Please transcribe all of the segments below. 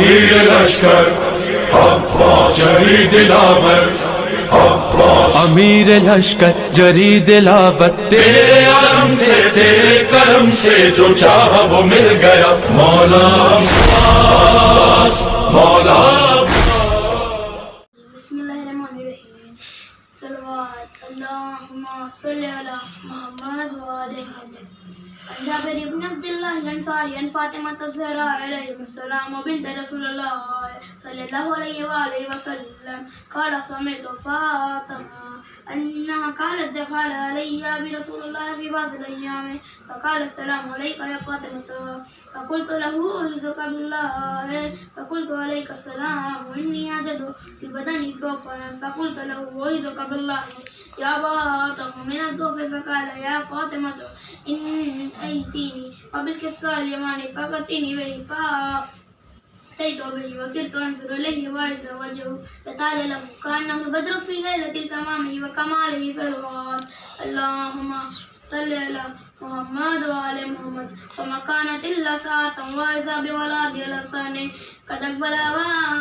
امیر لشکر عباس جری دلاور، امیر لشکر جری دلاور، تیرے علم سے تیرے کرم سے جو چاہا وہ مل گیا، مولا عباس مولا بسم اللہ الرحمن الرحیم، صلوات اللہم صلی علی محمد وآل محمد. عن جابر بن عبد الله الأنصاري عن فاطمة الزهراء عليهم السلام وبنت رسول الله صلى الله عليه وآله وسلم قال سمعت فاطمة أنها قالت دخل علي برسول الله في بعض الأيام فقال السلام عليك يا فاطمة، فقلت له أعوذك بالله، فقلت عليك السلام وإني أجد في بدني ضعفا، فقلت له أعوذك بالله يا فاطمة من الضعف، فقال يا فاطمة إن أيتيني وبالكساء اليماني فقتني به فأتيت به وصرت أنظر إليه وإذا وجهه يطال له كأنه البدر في ليلة تمامه وكماله صلوات اللهم صل على محمد وآل محمد. فما كانت إلا ساعة وإذا بولادي الحسن قد أقبل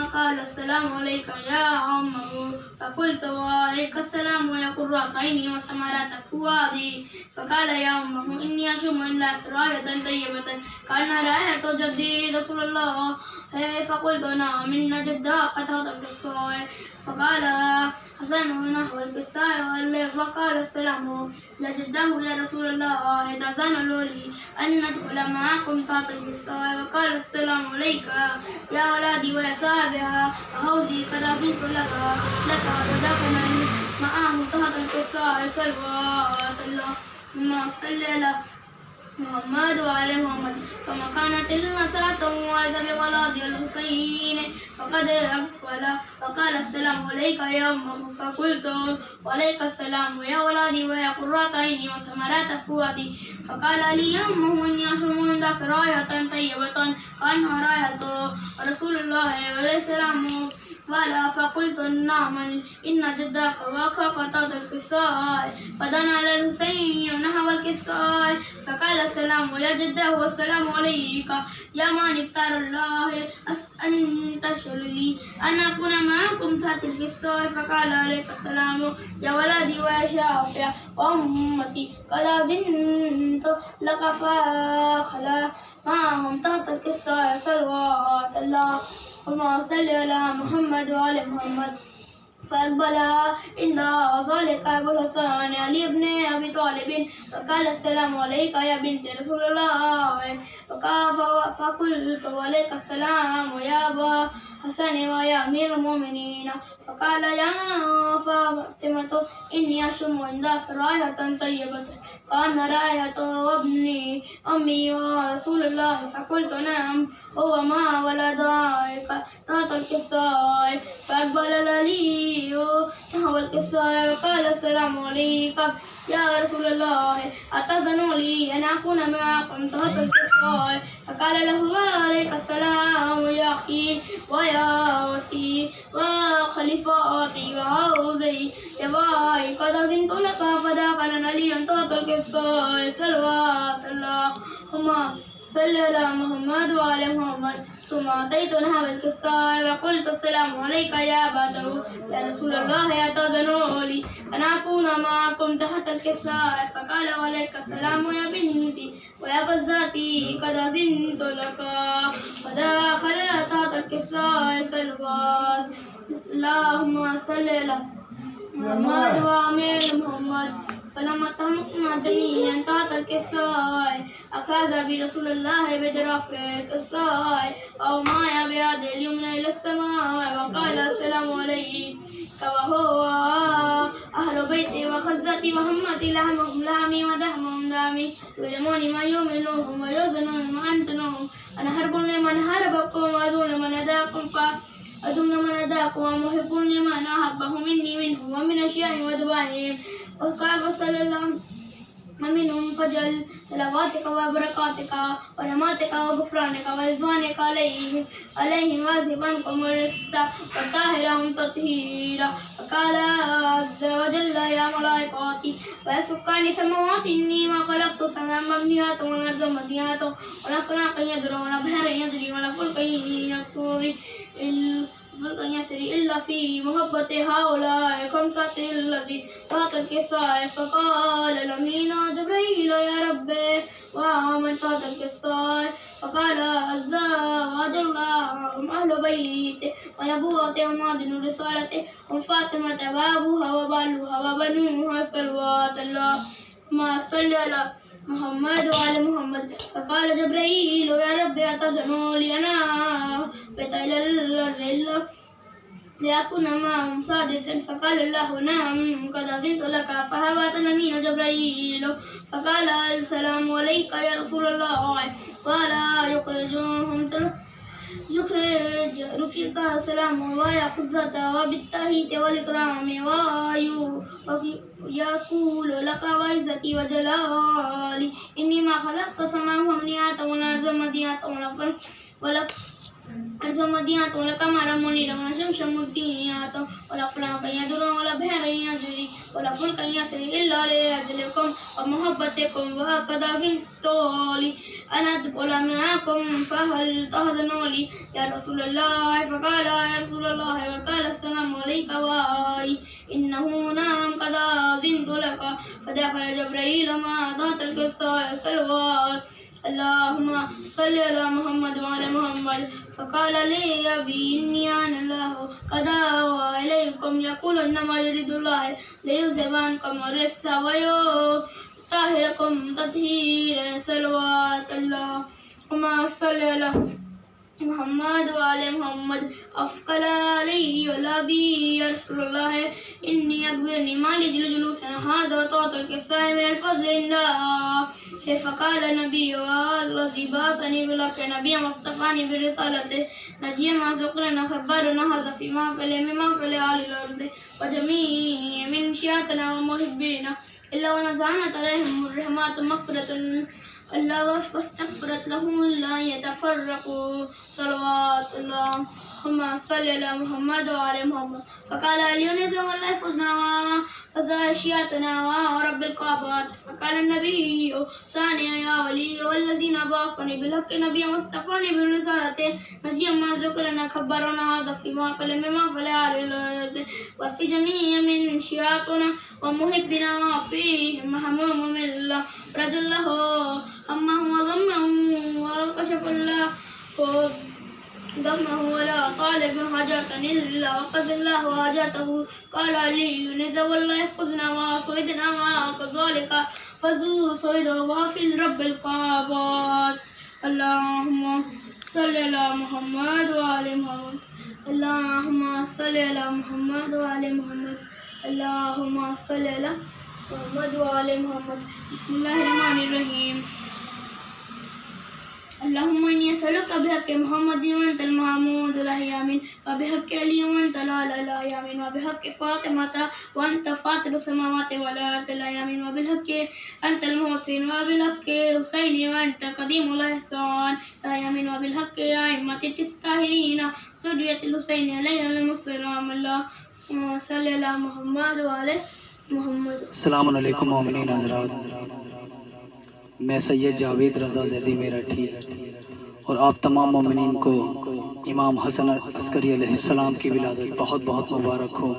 وقال السلام عليك يا عمه، فقلت وعليك السلام يا قرة عيني وثمرات فؤادي، فقال يا عمه إني أشم إلا راية طيبة كأنها رائحة جدي رسول الله، فقلت نعم إن جدك قد هذا القصة، فقال حسن نحو القصة وقال السلام لجده يا رسول الله تأذن لي أن ندخل معكم تحت القصة، وقال السلام عليك يا ولدي ويا صاحبها وهوزي قد أذنت لك فدخلنا معه تحت القصة صلوات اللهم صل على محمد وآل محمد. فما كانت إلا ساعة وإذا بولادي الحسين فقد أقبل وقال السلام عليك يا أمه، فقلت وعليك السلام يا ولدي ويا قرة عيني وثمرات فؤادي، فقال لي يا أمه إني أشم عندك راية طيبة كأنها راية رسول الله عليه السلام، قال فقلت نعم إن جدك وأخاك تحت القصاء، فدنا على الحسين نحو القصاء، فقال السلام يا جده والسلام عليك يا من اختار الله أن تشهد لي أن أكون معكم تحت القصاء، فقال عليك السلام يا ولدي ويا شافع وأمتي قد أذنت لك فخلا معهم تحت القصاء صلوات الله اللهم صل على محمد وآل محمد. فأقبل عند ذلك أبو الحسن علي بن أبي طالب فقال السلام عليك يا بنت رسول الله، فقلت وعليك السلام يا أبا حسن ويا أمير المؤمنين، فقال يا فاطمة إني أشم عندك رائحة طيبة كأن رائحة ابن أمي ورسول الله، فقلت نعم هو ما ولدك تحت القصاء، فأقبل العلي نحو القصاء وقال السلام عليك يا رسول الله أتأذن لي أن أكون معكم تحت القصاء، فقال له وعليك السلام يا أخي ويا وسي وخليفاتي وهوزي يا باي قد أذنت لك فدخلنا لي تحت القصاء صلوات اللهم صل على محمد وآل محمد. ثم أتيت نحو القصاء وقلت السلام عليك يا أبا يا رسول الله أتأذن لي أن أكون معكم تحت القصاء، فقال وعليك السلام يا بنتي ويا بزاتي قد أذنت لك، فدخل تحت القصاء صلوات اللهم صل على محمد وآل محمد. فلما اتهمنا جميعا تحت القصاء أخذ برسول الله بجرف القصاء أو ماء بيد اليمنى إلى السماء وقال السلام عليك وهو أهل بيتي وخزتي وهمتي لحمهم لحمي ودحمهم دمي يعلمون ما يؤمنون ويظنون ما أنتم أنا حرب لمن حاربكم وأدون من أداكم فأدون من أداكم ومحبون لمن أحبه مني منهم ومن أشياء ودبائهم، وقال صلى الله ومنهم فجل صلواتك وبركاتك ورحمتك وغفرانك ورضوانك عليهم واذهبنكم الرجس وطهرهم تطهيرا. وقال عز وجل يا ملائكتي ويا سكان السماوات إني ما خلقت سماء مبنيات والأرض مبنيات ولا فلك يدرون ولا بحر يجري ولا فلك يسكري في محبة هؤلاء خمسة التي تحت الكساء فقال الأمين جبريل يا ربي ومن تحت الكساء فقال عز وجل هم أهل بيته ونبوته ومعدن رسالته هم فاطمة وأبوها وبالوها وبنوها صلوات الله ما صلى على محمد وعلى محمد. فقال جبريل يا رب أتذن لي أنا إلى الأرض ليكون معهم سادسا فقال الله نعم قد أذنت لك فهبط الأمين جبريل فقال السلام عليك يا رسول الله ولا يخرج ركيك السلام ويأخذ ذاته وبالتحية والإكرام ويقول لك وعزتي وجلالي إني ما خلقت سماء ومنيات والأرض مديات ولك الزمديات ولا قمر منيرا ولا شمس مزيات ولا فلك يدور ولا بحر يجري ولا فلك يسري إلا لأجلكم ومحبتكم وهكذا زدت لي أن أدخل معكم فهل تأذن لي يا رسول الله فقال يا رسول الله وقال السلام عليك وآي إنه نعم قد أذنت لك فدخل جبريل ما تحت القصة صلوات اللهم صل على محمد وعلى محمد. فقال لي أبي إني أنا الله قد أوحى إليكم يقول إنما يريد الله ليذهب عنكم الرجس ويطهركم تطهيرا صلوات الله اللهم صل على محمد وعلى محمد. أفقل عليه ولا بي يا رسول الله إني أكبرني مالي جلوس هذا وتعطى الكساء من الفضل عندها. فقال النبي الذي بعثني بالحق نبيا واصطفاني برسالته نجيا ما ذكرنا خبرنا هذا في محفل من محفل أهل الأرض وجميع من شيعتنا ومحبينا إلا ونزعنت عليهم الرحمات مغفرة الله واستغفرت لهم لا يتفرقوا صلوات الله اللهم صل على محمد وعلى محمد. فقال علي نزم الله يحفظنا وزاشياتنا ورب الكعبات. فقال النبي ثانيا يا ولي والذين بعثني بالحق نبيا واصطفاني برسالته نجيا ما ذكرنا خبرنا هذا في محفل من محفل أهل الأرض وفي جميع من شيعتنا ومحبنا وفيهم محموم من الله فرج الله همه وغمه وكشف الله ضمه ولا طالب حاجة إلا وقضى الله حاجته. قال علي نزل الله يفقدنا وصيدنا وكذلك فذو صيد وفي رب الكعبات. اللهم صل على محمد وعلى محمد. اللهم صل على محمد وعلى محمد. اللهم صل على محمد وعلى محمد. بسم الله الرحمن الرحيم. اللهم إني أسألك بحق محمد وأنت المحمود لا يامين وبحق علي وأنت لا يامين وبحق فاطمة وأنت فاطر السماوات والأرض لا يامين وبالحق أنت المحسن وبالحق حسين وأنت قديم الإحسان لا يامين وبالحق أئمة الطاهرين ذرية الحسين عليهم السلام. اللهم صل على محمد وعلى محمد. السلام علیکم مومنین حضرات، میں سید جاوید رضا زیدی میرٹھی اور آپ تمام مومنین کو امام حسن عسکری علیہ السلام کی ولادت بہت بہت مبارک ہو.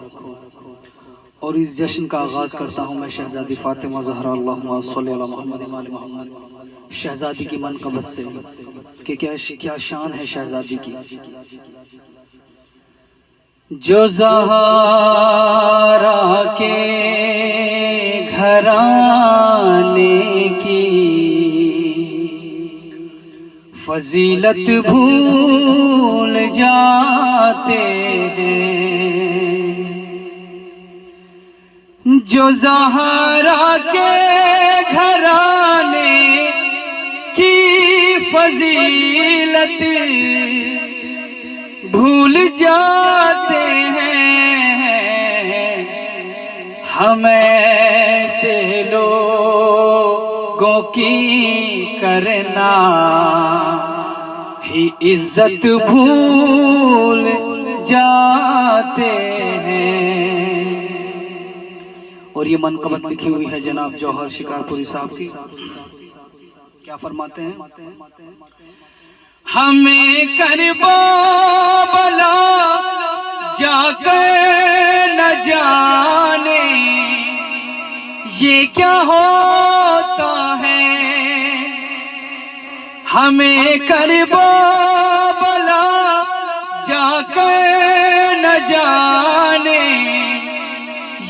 اور اس جشن کا آغاز کرتا ہوں میں شہزادی فاطمہ زہرا اللہم صلی علی محمد وعلی محمد شہزادی کی منقبت سے کہ کیا شان ہے شہزادی کی. جو زہرا کے گھرانے کی فضیلت بھول جاتے ہیں، جو زہرا کے گھرانے کی فضیلت بھول جاتے ہیں، ہم ایسے لوگوں کی کرنا ہی عزت بھول جاتے ہیں. اور یہ منقبت لکھی ہوئی ہے جناب جوہر شکارپوری صاحب کی. کیا فرماتے ہیں؟ ہمیں کربلا جا کر نہ جانے یہ کیا ہوتا ہے، ہمیں کربلا جا کر نہ جانے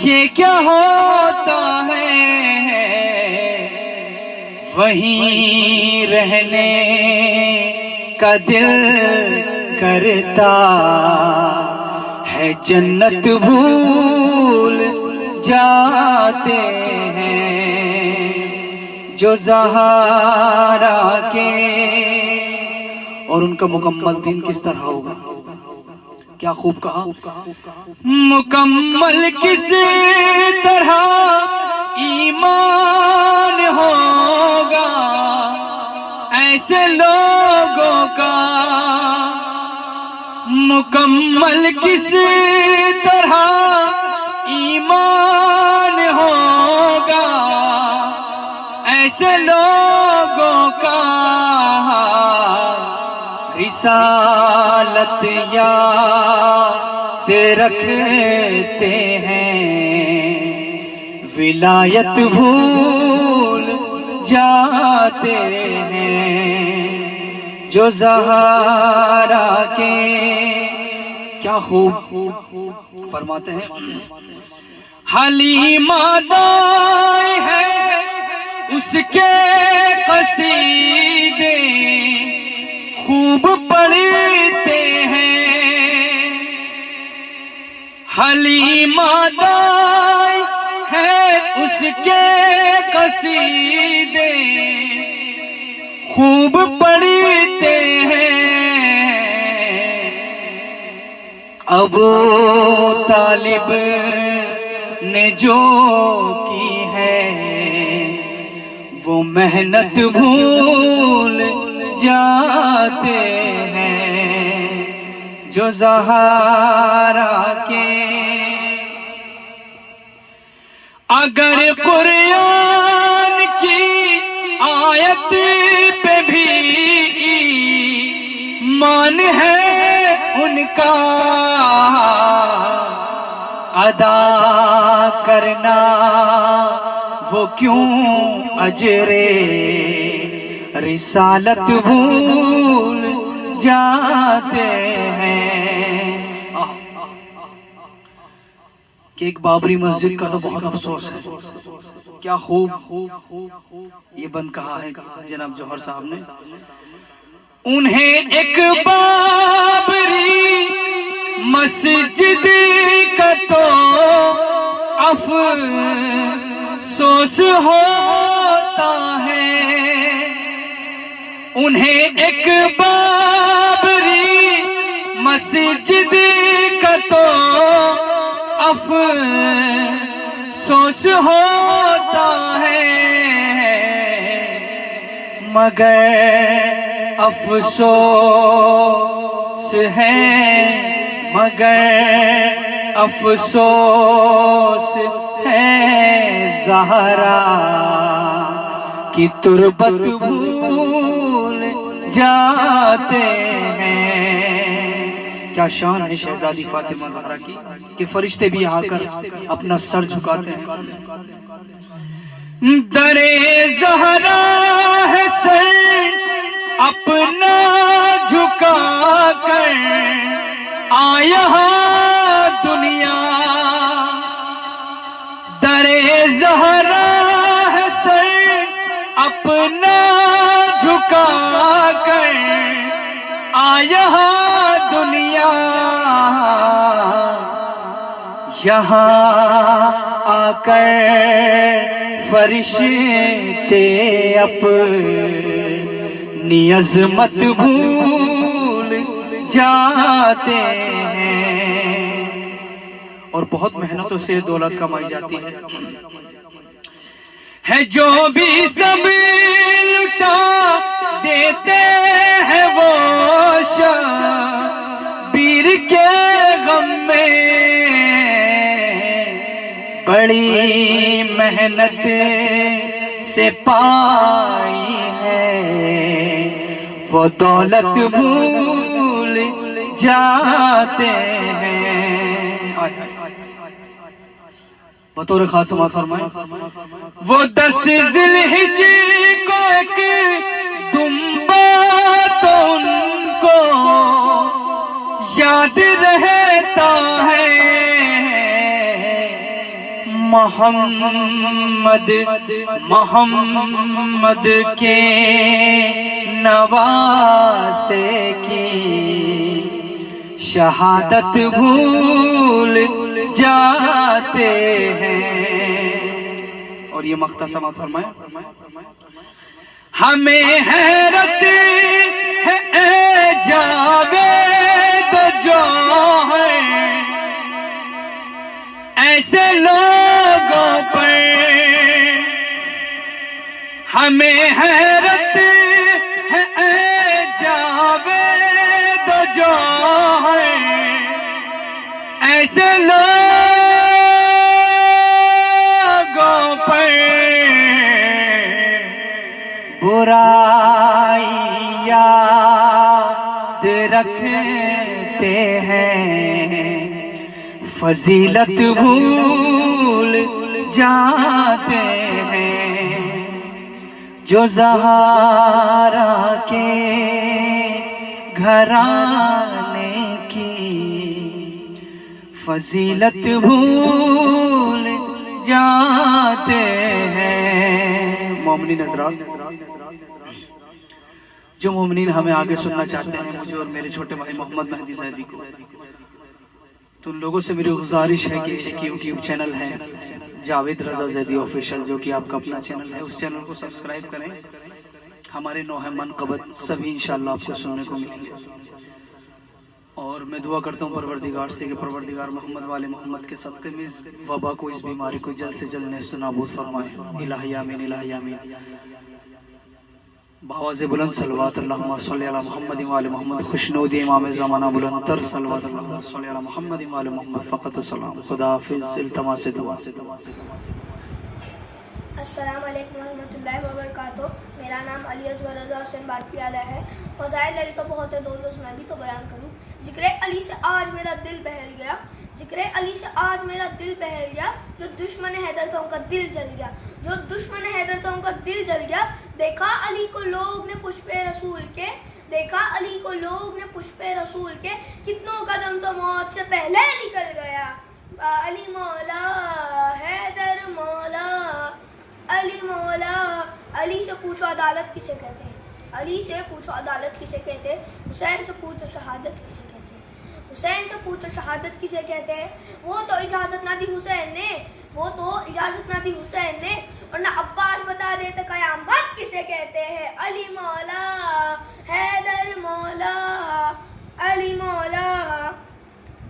یہ کیا ہوتا ہے، وہیں رہنے کا دل کرتا ہے، جنت بھول جاتے ہیں جو زہرا کے۔ اور ان کا مکمل دین کس طرح ہوگا، کیا خوب کہا، مکمل کس طرح ایمان ہوگا ایسے لوگوں کا، مکمل کس طرح ایمان ہوگا ایسے لوگوں کا، رسالت یاد رکھتے ہیں ولایت بھول جاتے ہیں جو زہرا کے۔ کیا خوب فرماتے ہیں، حلیمہ دائی ہے اس کے قصیدے خوب پڑھتے ہیں، حلیمہ دائی ہے اس کے قصیدے خوب پڑھتے ہیں، ابو طالب نے جو کی ہے وہ محنت بھول جاتے ہیں جو زہرا کے۔ اگر قرآن کی آیت پہ بھی ایمان ہے ان کا، ادا کرنا وہ کیوں اجر رسالت بھول جاتے ہیں۔ کہ ایک بابری مسجد کا تو بہت افسوس ہے، کیا خوب یہ بند کہا ہے جناب جوہر صاحب نے، انہیں ایک بابری مسجد کا تو افسوس ہوتا ہے، انہیں ایک بابری مسجد کا تو افسوس ہوتا ہے، مگر افسوس ہے، مگر افسوس ہے زہرا کی تربت بھول جاتے ہیں۔ کیا شان ہے شہزادی فاطمہ زہرا کی کہ فرشتے بھی آ کر اپنا سر جھکاتے ہیں۔ در زہرا ہے سر اپنا جھکا کر آیا دنیا، در زہرا ہے سر اپنا جھکا کر آیا دنیا، یہاں آ کر فرشتے اپنی عظمت بھول جاتے ہیں، اور بہت محنتوں سے دولت کمائی جاتی ہے جو بھی سب لٹا دیتے ہیں وہ شبیر کے غم میں، بڑی محنت سے پائی ہے وہ دولت بھول جاتے ہیں۔ ہے بطور خاص سماعت فرمائیں. وہ 10 ذی الحجہ کو ایک دنبا تو ان کو یاد رہتا ہے محمد محمد کے نواسے کی شہادت بھول جاتے ہیں. اور یہ مقطع سماعت فرمائیں. ہمیں حیرت ہے اے جاوید جو ہے ایسے لوگوں پر ہمیں حیرت ہے اے جاوید جو ہے ایسے لوگوں پر برائی یاد رکھتے ہیں فضیلت بھول جاتے ہیں. جو زہرا کے گھرانے کی فضیلت بھول جاتے ہیں. مومنین حضرات، جو مومنین ہمیں آگے سننا چاہتے ہیں مجھے اور میرے چھوٹے بھائی محمد مہدی زیدی کو، تو ان لوگوں سے میری گزارش ہے کہ ایک یوٹیوب چینل ہے جاوید رضا زیدی آفیشل، جو کہ آپ کا اپنا چینل ہے، اس چینل کو سبسکرائب کریں. ہمارے نوح منقبت سبھی انشاءاللہ آپ کو سننے کو ملیں گے. اور میں دعا کرتا ہوں پروردگار سے کہ پروردگار محمد والے محمد کے صدقے میں اس وبا کو، اس بیماری کو جلد سے جلد نیست و نابود فرمائے. الہی آمین، الہی آمین. بآواز بلند صلوات اللہم صلی علی محمد وآل محمد. خوشنود امام زمانہ بلند تر صلوات اللہم صلی علی محمد وآل محمد. فقط و سلام. خدا حافظ. التماس دعا. السلام علیکم ورحمۃ اللہ وبرکاتہ. میرا نام علی اصغر رضا حسین بارکی علیہ ہے. فضائل علی تو بہت ہے دوست، میں بھی تو بیان کروں. ذکر علی سے آج میرا دل بہل گیا، ذکر علی سے آج میرا دل بہل گیا. جو دشمن حیدر تھا ان کا دل جل گیا، جو دشمن حیدر تھا ان کا دل جل گیا. دیکھا علی کو لوگ نے پشپ رسول کے، دیکھا علی کو لوگ نے پشپ رسول کے، کتنوں قدم تو موت سے پہلے نکل گیا. علی مولا حیدر مولا، علی مولا. علی سے پوچھو عدالت کسے کہتے ہیں، علی سے پوچھو عدالت کسے کہتے ہیں. حسین سے پوچھو شہادت کسے کہتے ہیں، حسین سے پوچھو شہادت کسے کہتے ہیں. وہ تو اجازت نہ دی حسین نے، وہ تو اجازت نہ دی حسین نے، اور نہ عباس بتا دیتے قیامت کسے کہتے ہیں. علی مولا حیدر مولا، علی مولا.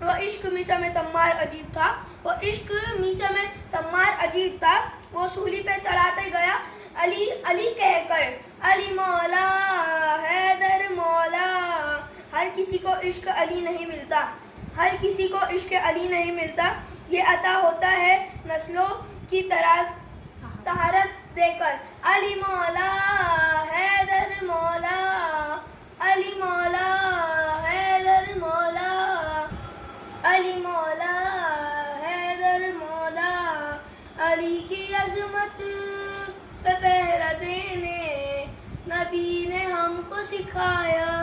وہ عشق میسا میں تمار عجیب تھا، وہ عشق میسا میں تمار عجیب تھا. وہ سولی پہ چڑھاتے گیا علی علی کہہ کر، علی مولا حیدر مولا. ہر کسی کو عشق علی نہیں ملتا، ہر کسی کو عشق علی نہیں ملتا. یہ عطا ہوتا ہے نسلوں کی طہارت دے کر. علی مولا حیدر مولا، علی مولا حیدر مولا، علی مولا حیدر مولا. علی کی عظمت پہ پہرا دینے نبی نے ہم کو سکھایا،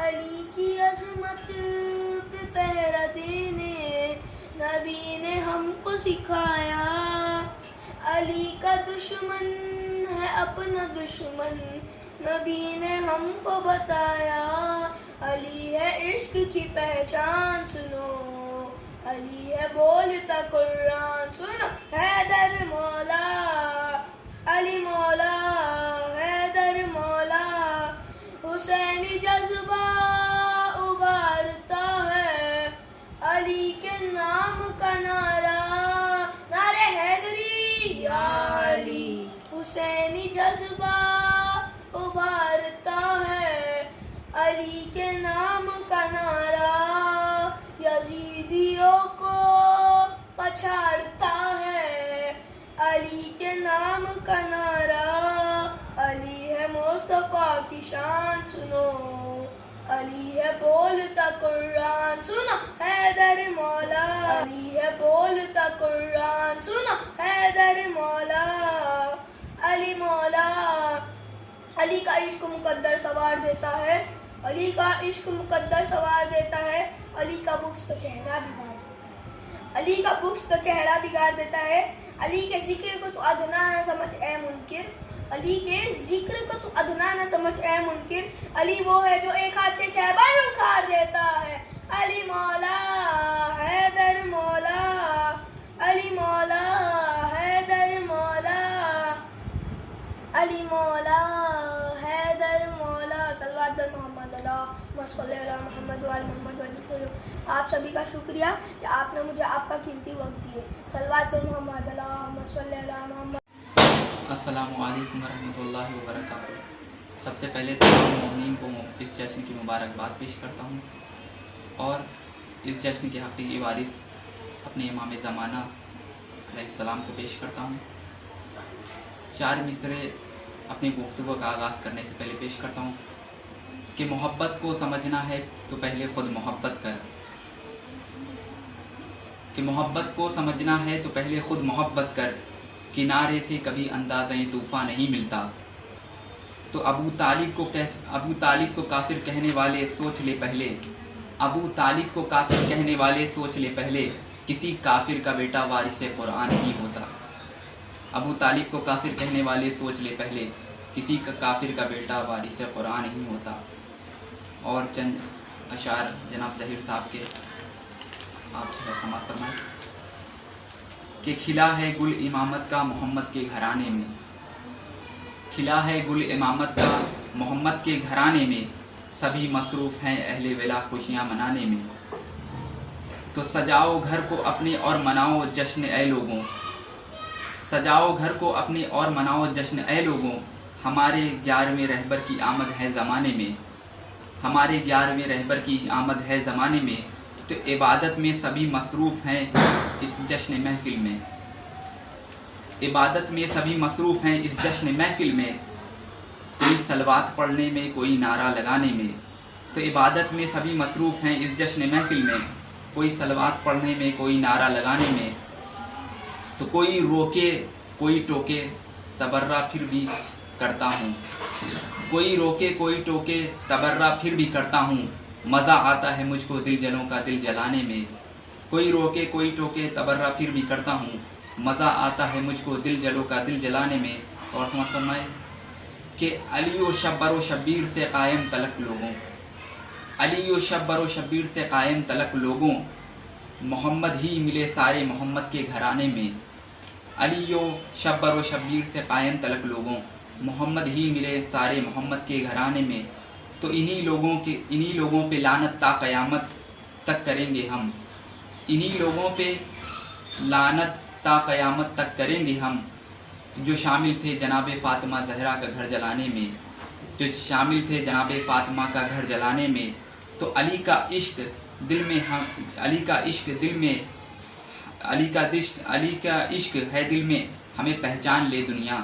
علی کی عظمت پہ پہرا دینے نبی نے ہم کو سکھایا. علی کا دشمن ہے اپنا دشمن نبی نے ہم کو بتایا. علی ہے عشق کی پہچان سنو، علی ہے بولتا قرآن سنو. حیدر مولا، علی مولا حیدر مولا. حسینی جذبہ ابھارتا ہے علی کے نام کا نعرہ، نعرے حیدری یا علی. حسینی جذبہ ابھارتا ہے علی کے نام کا نعرہ. یزیدیوں کو پچھاڑتا ہے علی کے نام کا نعرہ. علی ہے مصطفیٰ کی شان سنو، علی ہے بولتا قرآن سنو. حیدر مولا علی ہے بولتا قرآن سنو حیدر مولا علی مولا علی کا عشق مقدر سوار دیتا ہے علی کا عشق مقدر سوار دیتا ہے علی کا بغض تو چہرہ بگاڑ دیتا ہے علی کا بغض تو چہرہ بگاڑ دیتا ہے علی کے ذکر کو تو ادنا نہ سمجھ اے منکر علی کے ذکر کو تو ادنا نہ سمجھ اے منکر علی وہ ہے جو ایک ہاتھ سے خیبر اکھاڑ دیتا ہے علی مولا حیدر مولا علی مولا حیدر مولا علی مولا حیدر مولا صلوات محمد اللہ صلی اللہ محمد وآل محمد وجل. آپ سبھی کا شکریہ کہ آپ نے مجھے آپ کا قیمتی وقت دیے. صلوات محمد اللہ صلی اللہ محمد. السلام علیکم ورحمۃ اللہ وبرکاتہ. سب سے پہلے تمام مومنین کو اس جشن کی مبارکباد پیش کرتا ہوں اور اس جشن کے حقیقی وارث اپنے امام زمانہ علیہ السلام کو پیش کرتا ہوں. 4 مصرے اپنی گفتگو کا آغاز کرنے سے پہلے پیش کرتا ہوں کہ محبت کو سمجھنا ہے تو پہلے خود محبت کر. کہ محبت کو سمجھنا ہے تو پہلے خود محبت کر. کنارے سے کبھی اندازہ طوفان نہیں ملتا. تو ابو طالب کو کافر کہنے والے سوچ لے پہلے. ابو طالب کو کافر کہنے والے سوچ لے پہلے. کسی کافر کا بیٹا وارث قرآن نہیں ہوتا. ابو طالب کو کافر کہنے والے سوچ لے پہلے. کسی کا کافر کا بیٹا وارث قرآن نہیں ہوتا. اور چند اشعار جناب ظہیر صاحب کے آپ سماعت فرمائیں کہ کھلا ہے گل امامت کا محمد کے گھرانے میں. کھلا ہے گل امامت کا محمد کے گھرانے میں. سبھی مصروف ہیں اہل ولا خوشیاں منانے میں. تو سجاؤ گھر کو اپنے اور مناؤ جشن اے لوگوں. سجاؤ گھر کو اپنے اور مناؤ جشن اے لوگوں. ہمارے 11ویں رہبر کی آمد ہے زمانے میں. ہمارے 11ویں رہبر کی آمد ہے زمانے میں. تو عبادت میں سبھی مصروف ہیں اس جشن محفل میں. عبادت میں سبھی مصروف ہیں اس جشن محفل میں. کوئی صلوات پڑھنے میں کوئی نعرہ لگانے میں. تو عبادت میں سبھی مصروف ہیں اس جشن محفل میں. کوئی صلوات پڑھنے میں کوئی نعرہ لگانے میں. تو کوئی روکے کوئی ٹوکے تبرہ پھر بھی کرتا ہوں. کوئی روکے کوئی ٹوکے تبرہ پھر بھی کرتا ہوں. مزہ آتا ہے مجھ کو دل جلوں کا دل جلانے میں. کوئی روکے کوئی ٹوکے تبرہ پھر بھی کرتا ہوں. مزہ آتا ہے مجھ کو دل جلوں کا دل جلانے میں. تو اور سمجھ فرمائے کہ علی و شبر و شبیر سے قائم تلک لوگوں. علی و شبر و شبیر سے قائم تلک لوگوں. محمد ہی ملے سارے محمد کے گھرانے میں. علی و شبر و شبیر سے قائم تلک لوگوں. محمد ہی ملے سارے محمد کے گھرانے میں. تو انہی لوگوں پہ لعنت تا قیامت تک کریں گے ہم. انہی لوگوں پہ لعنت تا قیامت تک کریں گے ہم. جو شامل تھے جناب فاطمہ زہرا کا گھر جلانے میں. جو شامل تھے جناب فاطمہ کا گھر جلانے میں. تو علی کا عشق دل میں علی کا عشق ہے دل میں ہمیں پہچان لے دنیا.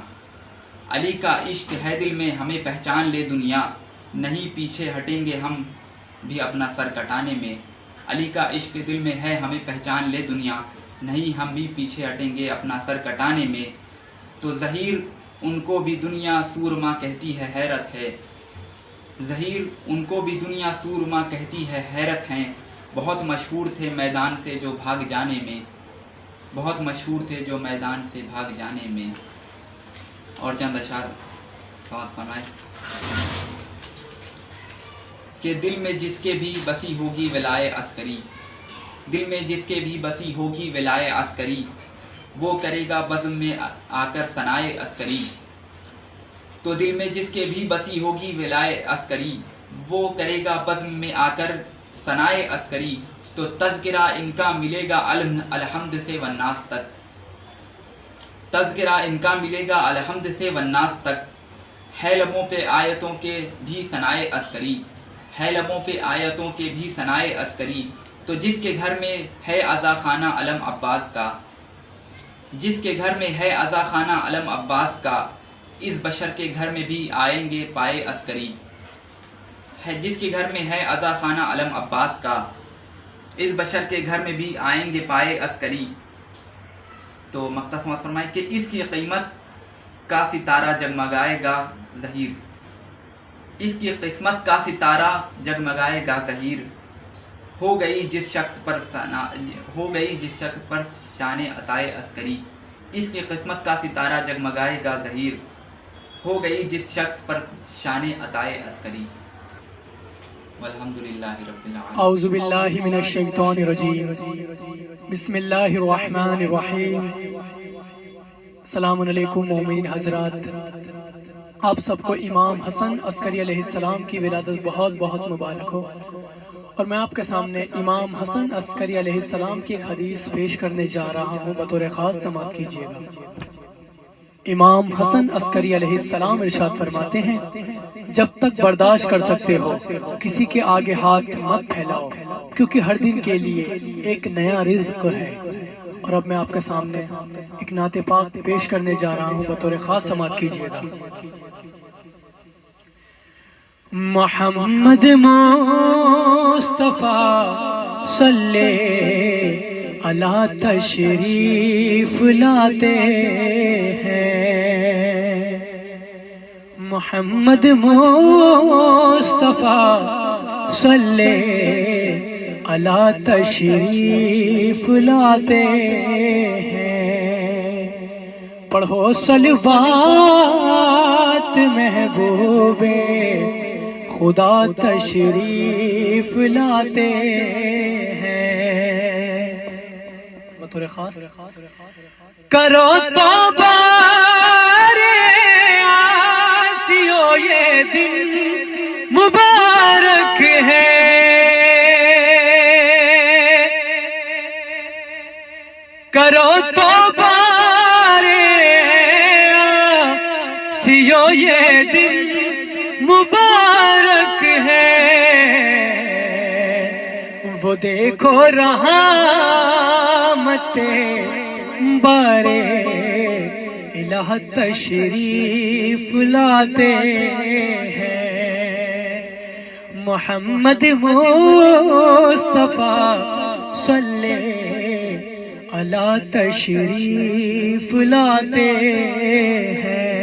علی کا عشق ہے دل میں ہمیں پہچان لے دنیا. نہیں پیچھے ہٹیں گے ہم بھی اپنا سر کٹانے میں. علی کا عشق دل میں ہے ہمیں پہچان لے دنیا. نہیں ہم بھی پیچھے ہٹیں گے اپنا سر کٹانے میں. تو ظہیر ان کو بھی دنیا سورما کہتی ہے حیرت ہے. ظہیر ان کو بھی دنیا سورما کہتی ہے حیرت ہیں. بہت مشہور تھے میدان سے جو بھاگ جانے میں. بہت مشہور تھے جو میدان سے بھاگ جانے میں. اور چند اشعار سماعت فرمائے کہ دل میں جس کے بھی بسی ہوگی ولائے عسکری. دل میں جس کے بھی بسی ہوگی ولائے عسکری. وہ کرے گا بزم میں آ کر ثنائے عسکری. تو دل میں جس کے بھی بسی ہوگی ولائے عسکری. وہ کرے گا بزم میں آ کر ثنائے عسکری. تو تذکرہ ان کا ملے گا الحمد سے والناس تک. تذکرہ ان کا ملے گا الحمد سے والناس تک. ہے لبوں پہ آیتوں کے بھی ثنائے عسکری. ہے لبوں پہ آیتوں کے بھی ثنائے عسکری. تو جس کے گھر میں ہے عزا خانہ علم عباس کا. جس کے گھر میں ہے عزا خانہ علم عباس کا. اس بشر کے گھر میں بھی آئیں گے پائے عسکری. جس کے گھر میں ہے عزا خانہ علم عباس کا. اس بشر کے گھر میں بھی آئیں گے پائے عسکری. تو مقطع سماعت فرمائے کہ اس کی قیمت کا ستارہ جگمگائے گا ظہیر. اس کی قسمت کا ستارہ جگمگائے گا ظہیر. ہو گئی جس شخص پر شان عطائے عسکری. اس کی قسمت کا ستارہ جگمگائے گا ظہیر. ہو گئی جس شخص پر شان عطائے عسکری. والحمدللہ رب العالمین. اعوذ باللہ من الشیطان الرجیم. بسم اللہ الرحمن الرحیم. السلام علیکم مومنین حضرات. آپ سب کو امام حسن عسکری علیہ السلام کی ولادت بہت بہت مبارک ہو. اور میں آپ کے سامنے امام حسن عسکری علیہ السلام کی ایک حدیث پیش کرنے جا رہا ہوں، بطور خاص سماعت کیجیے گا. امام حسن عسکری علیہ السلام ارشاد فرماتے ہیں، جب تک برداشت کر سکتے ہو کسی کے آگے ہاتھ مت پھیلاؤ، کیونکہ ہر دن کے لیے ایک نیا رزق ہے. اور اب میں آپ کے سامنے ایک نعت پاک پیش کرنے جا رہا ہوں، بطور خاص سماعت کیجیے گا. محمد مصطفیٰ صلی علی تشریف لاتے ہیں. محمد مصطفیٰ صلی علی تشریف لاتے ہیں. پڑھو صلوات محبوب خدا تشریف لاتے ہیں. بطور خاص کرو توبہ رے آسیو، یہ دن مبارک ہے. کرو توبہ رے آسیو، یہ دن مبارک ہے. وہ دیکھو رحمت بارے الہ تشریف لاتے ہیں. محمد مصطفیٰ صلی علی تشریف لاتے ہیں.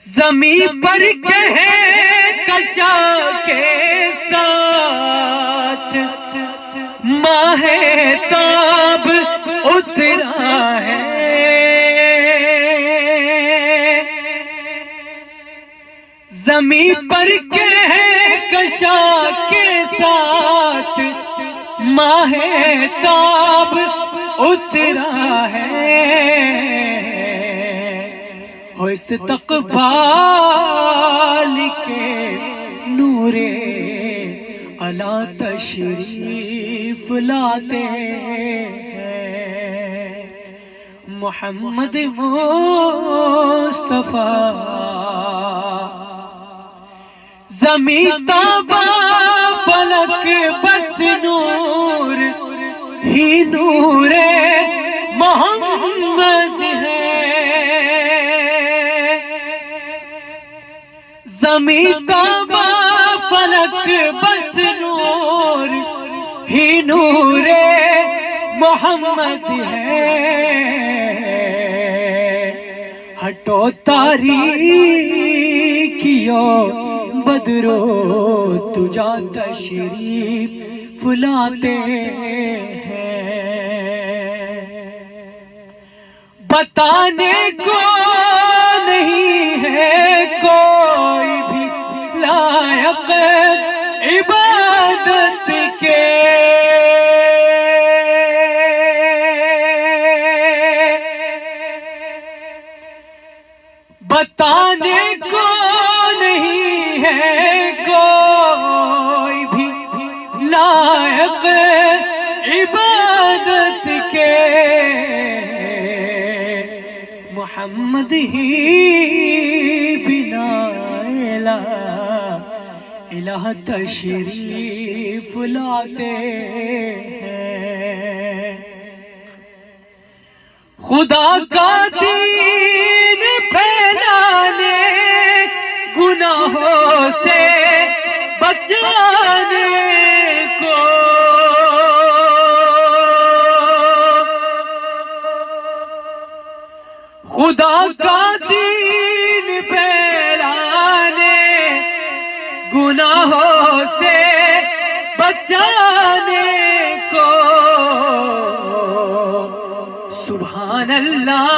زمین پر کہکشاں کے ساتھ ماہ تاب اترا ہے. زمین پر کہکشاں کے ساتھ ماہ تاب اترا ہے. ہو استقبال کے نور علا تشریف لاتے ہیں. محمد مصطفیٰ زمین تابا فلک بس نور ہی نور محمد ہے. زمین تابا فلک بس نور ہی نور محمد ہے. ہٹو تاریکیوں بدرو تجا تشریف لاتے ہیں. بتانے کو نہیں ہے کوئی بھی لائق عبادت کے. بتانے کو نہیں ہے کوئی بھی لائق عبادت کے. محمد ہی بنا الہ تشریف لاتے ہیں. خدا کا دین پھیلانے گناہوں سے بچانے خدا کا دین پھیلانے، گناہوں سے بچانے کو، سبحان اللہ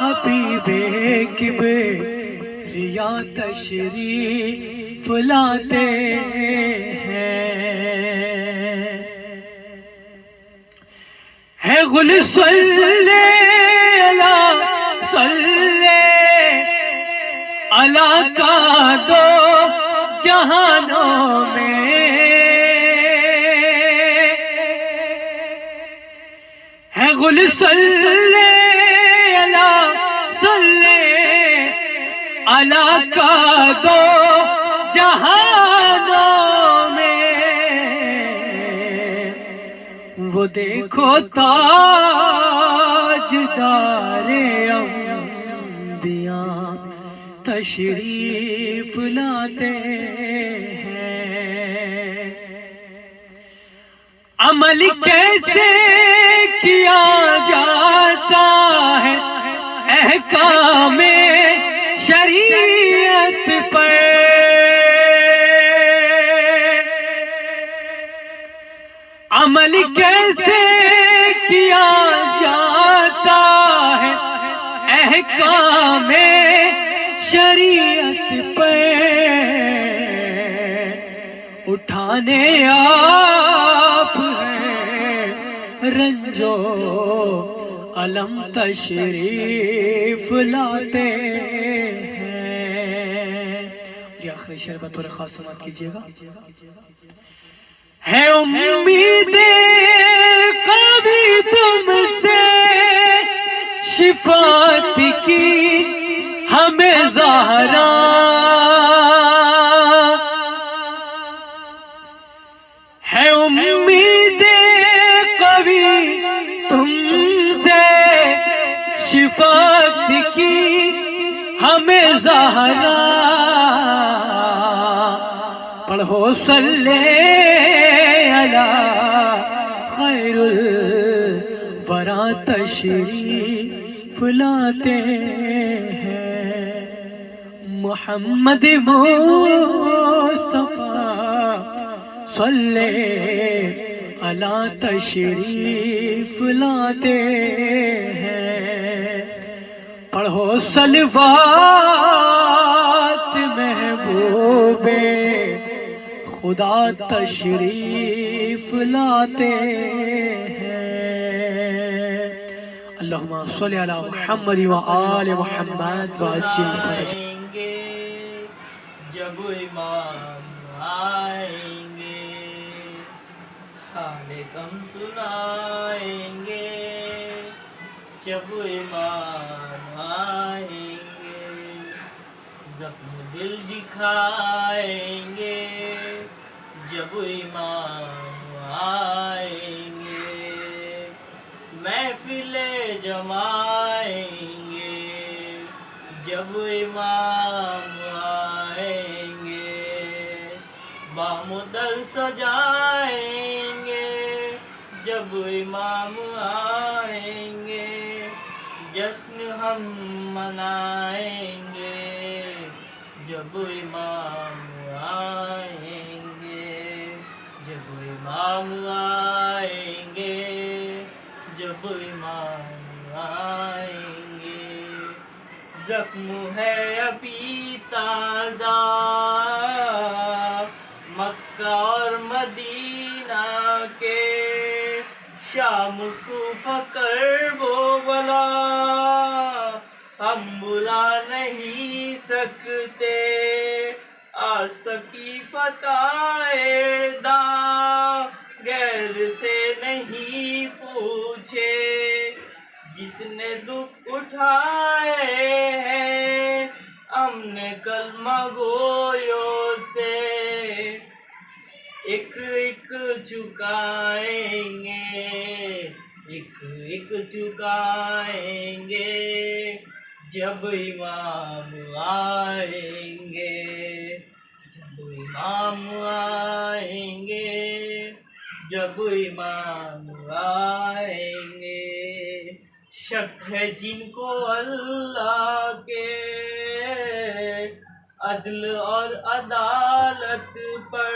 حبیب کبریا تشریف لاتے ہیں غل صلی اللہ کا دو جہانوں میں ہے غل صلی اللہ کا دو جہانوں میں، وہ دیکھو تاجدار انبیاء تشریف لاتے ہیں، عمل کیسے کیا جاتا ہے احکام شریعت پر، عمل کیسے کیا جاتا ہے احکام شریعت پر، اٹھانے آپ ہیں رنجو علم تشریف لاتے ہیں۔ یہ آخری شعر بطور خاص سماعت کیجیے گا۔ ہے امید کبھی تم سے شفاعت کی ہمیں زہرا، ہے امید کبھی تم سے شفاعت کی ہمیں زہرا، پڑھو صلی علی خیر الورا تشریف لاتے ہیں، محمد مصطفیٰ صلی علی تشریف لاتے ہیں، پڑھو صلوات محبوب خدا تشریف لاتے ہیں، اللہم صلی علی محمد و آل محمد وعجل فرج۔ جب امام آئیں گے حال غم سنائیں گے، جب امام آئیں گے زخم دل دکھائیں گے، جب امام آئیں گے محفل جمائیں گے، جب امام آئیں گے بام و در سجائیں گے، جب امام آئیں گے جشن ہم منائیں گے، جب امام آئیں گے، جب امام آئیں گے، جب امام آئیں گے، زخم ہے ابھی تازہ مکہ اور مدینہ کے، شام کوفہ کرب و بلا ہم بلا نہیں سکتے، آ سکی فتح داں غیر سے نہیں پوچھے، جتنے دکھ اٹھائے ہیں ہم نے کلمہ گویوں سے، ایک ایک چکائیں گے، ایک ایک چکائیں گے، جب امام آئیں گے، جب امام آئیں گے، جب امام آئیں گے، شک ہے جن کو اللہ کے عدل اور عدالت پر،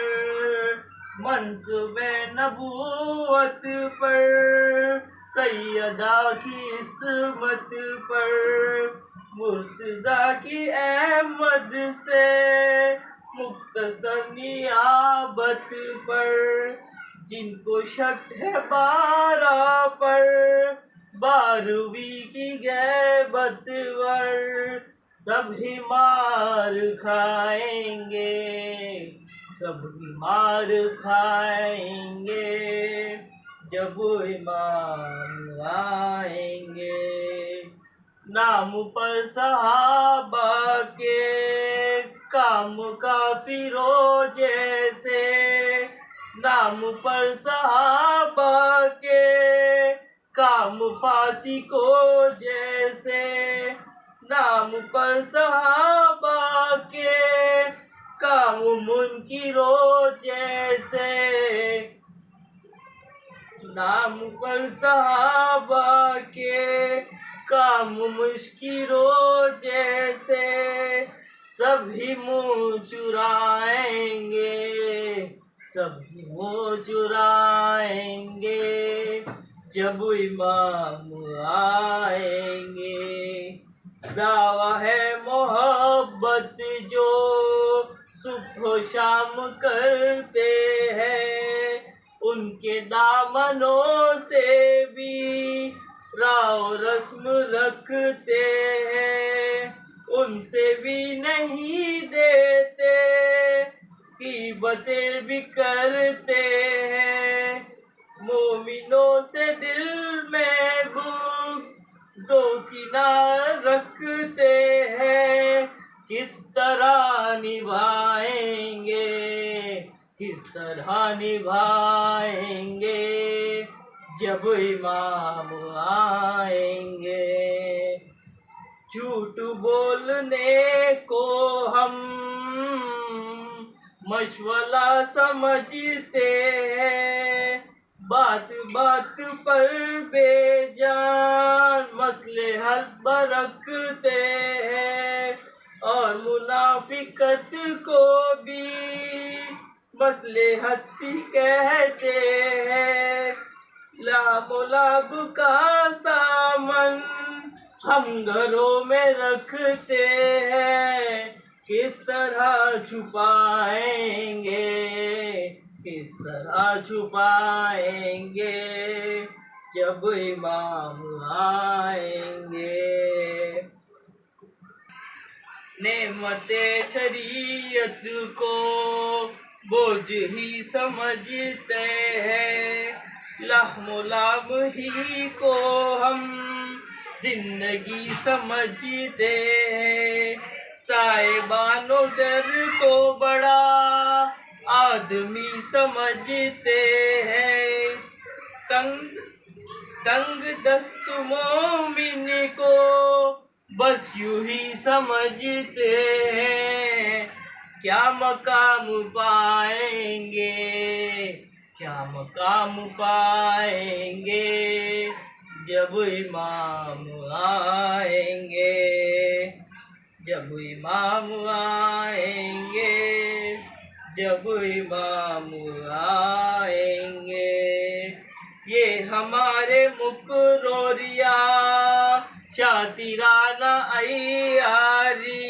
منصب نبوت پر، سیدہ کی عصمت پر، مرتضیٰ کی احمد سے مختصر نیابت پر، جن کو شک ہے 12 پر، 12ویں کی غیبت پر، سب ہی مار کھائیں گے، سب ہی مار کھائیں گے جب امام آئیں گے۔ نام پر صحابہ کے کام کافروں جیسے، نام پر صحابہ کے کام فاسقوں جیسے، نام پر صحابہ کے کام منکروں جیسے، نام پر صحابہ کے کام مشکروں جیسے، سبھی منہ چرائیں گے، سبھی منہ چرائیں گے جب امام آئیں گے۔ دعویٰ ہے محبت جو صبح و شام کرتے ہیں، ان کے دامنوں سے بھی راہ و رسم رکھتے ہیں، ان سے بھی نہیں دیتے، غیبتیں بھی کرتے ہیں، مومنوں سے دل میں بغض کینہ رکھتے ہیں، کس طرح نبھائیں گے، کس طرح نبھائیں گے جب امام آئیں گے۔ جھوٹ بولنے کو ہم مشغلہ سمجھتے ہیں، بات بات پر بے جان مصلحت برکھتے ہیں، اور منافقت کو بھی مصلحت کہتے ہیں۔ لام و لعب کا سامان ہم گھروں میں رکھتے ہیں، کس طرح چھپائیں گے، کس طرح چھپائیں گے جب امام آئیں گے۔ نعمت شریعت کو بوجھ ہی سمجھتے ہیں، لحم و لعب ہی کو ہم زندگی سمجھتے ہیں، صاحبان و در کو بڑا آدمی سمجھتے ہیں، تنگ دست مومن کو بس یوں ہی سمجھتے ہیں، کیا مقام پائیں گے، کیا مقام پائیں گے جب امام آئیں گے، جب امام آئیں گے، جب امام آئیں گے۔ یہ ہمارے مکر و ریا شاطرانہ عیاری،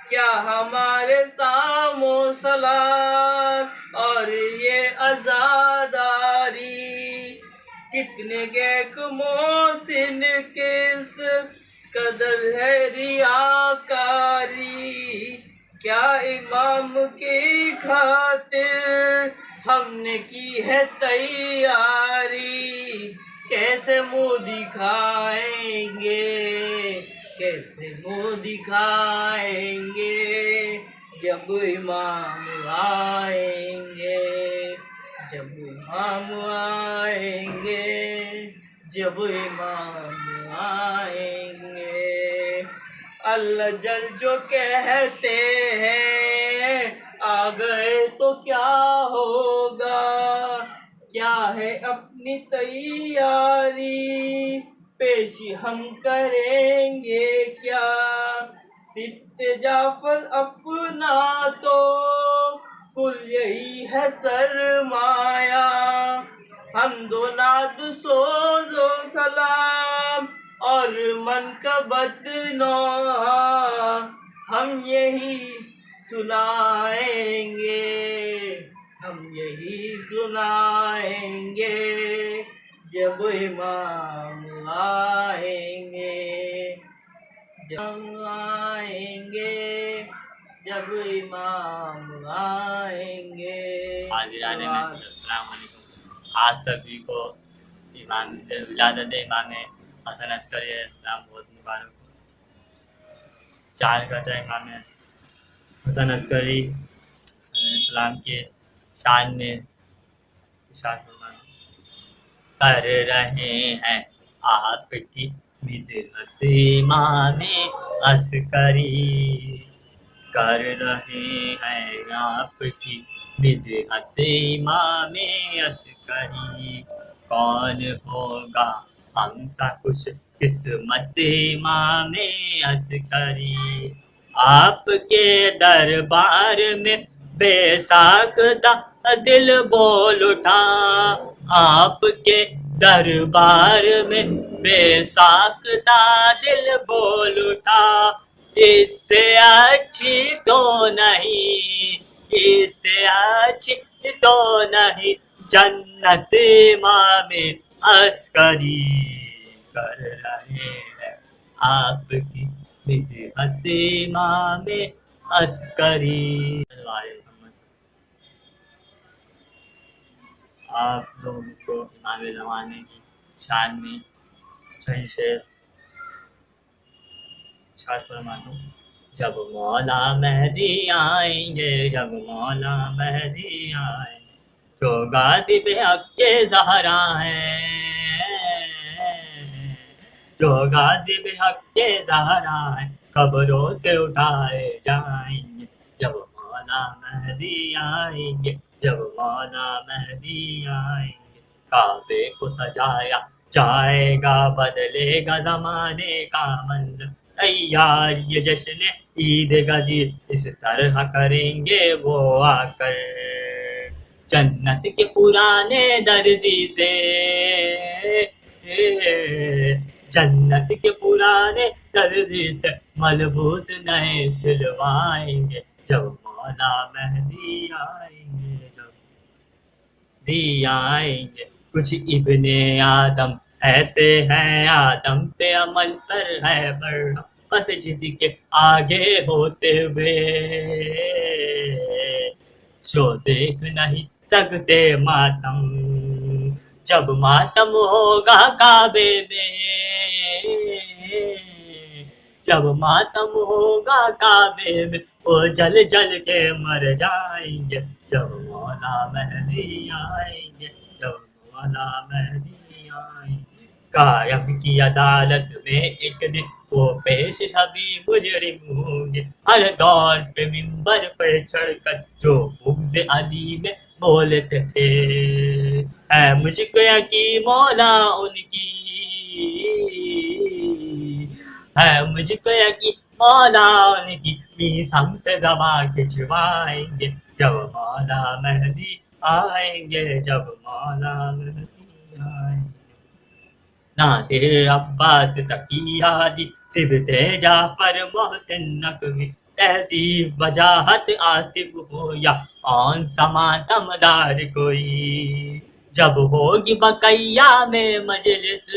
کیا ہمارے سام و سلام اور یہ عزاداری، کتنے نیک محسن کس قدر ہے ریاکاری، کیا امام کی خاطر ہم نے کی ہے تیاری، کیسے منہ دکھائیں گے، کیسے منہ دکھائیں گے جب امام آئیں گے، جب امام آئیں گے، جب امام آئیں گے۔ اللہ جل جو کہتے ہیں آ گئے تو کیا ہوگا، کیا ہے اپنی تیاری، پیش ہم کریں گے کیا، سبت جعفر اپنا تو کل یہی ہے سرمایہ، حمد و نعت سوز و سلام اور منقبت نوحہ ہم یہی سنائیں گے، ہم یہی سنائیں گے جب امام آئیں گے، جب آئیں گے، جب امام آئیں گے۔ حاضران محفل السلام علیکم، آپ سبھی کو امام ولادت امام حسن عسکری علیہ السلام بہت مبارک ہو۔ چار کہتا ہے امام حسن عسکری علیہ السلام کے شان میں ارشاد فرمایا، کر رہے ہیں آپ کی مدحت امام عسکری، کر رہے ہیں آپ کی مدحت امام عسکری، کون ہوگا ہم سا خوش قسمت امام عسکری، آپ کے دربار میں بے ساختہ دل بول اٹھا، آپ کے دربار میں بے ساختہ دل بول اٹھا، اس سے اچھی تو نہیں، اس سے اچھی تو نہیں جنت امام عسکری، کر رہے ہیں آپ کی مدحت امام عسکری۔ آپ لوگوں کو امام زمانے کی شان میں صحیح شعر ارشاد فرما دوں، جب مولا مہدی آئیں گے، جب مولا مہدی آئیں گے، جو غازی پہ حق کے زہرا ہیں، جو غازی پہ حق کے زہرا ہیں، قبروں سے اٹھائے جائیں گے، جب مولا مہدی آئیں گے، جب مولا مہدی آئیں گے، کعبے کو سجایا جائے گا، بدلے گا زمانے کا منظر، تیار یہ جشن عید گدی اس طرح کریں گے وہ آ کر، جنت کے پرانے درزی سے، جنت کے پرانے درزی سے ملبوس نئے سلوائیں گے، جب مولا مہدی آئیں گے، جب مہدی آئیں گے، کچھ ابن آدم ایسے ہیں آدم پہ عمل پر ہے بڑا، مسجد کے آگے ہوتے ہوئے جو دیکھ نہیں سکتے ماتم، جب ماتم ہوگا کعبے میں، جب ماتم ہوگا کعبے میں وہ جل جل کے مر جائیں گے، جب مولا مہدی آئیں گے، جب مولا مہدی آئیں گے، قائم کی عدالت میں ایک دن وہ پیش سبھی مجرم ہوں گے، ہر دور پہ منبر پر چڑھ کر جو بغض علی میں بولتے تھے، ہے مجھ کو یقین مولا ان کی، ہے مجھ کو یقین مولا ان کی، میسم سے زباں کھچوائیں گے، جب مولا مہدی آئیں گے، جب مولا مہدی آئیں گے، ناصر عباس تقیادی سبت جعفر محسن نقوی، تہذیب وجاہت آصف ہو یا کون سا ماتم دار کوئی، جب ہوگی بقیہ میں مجلس،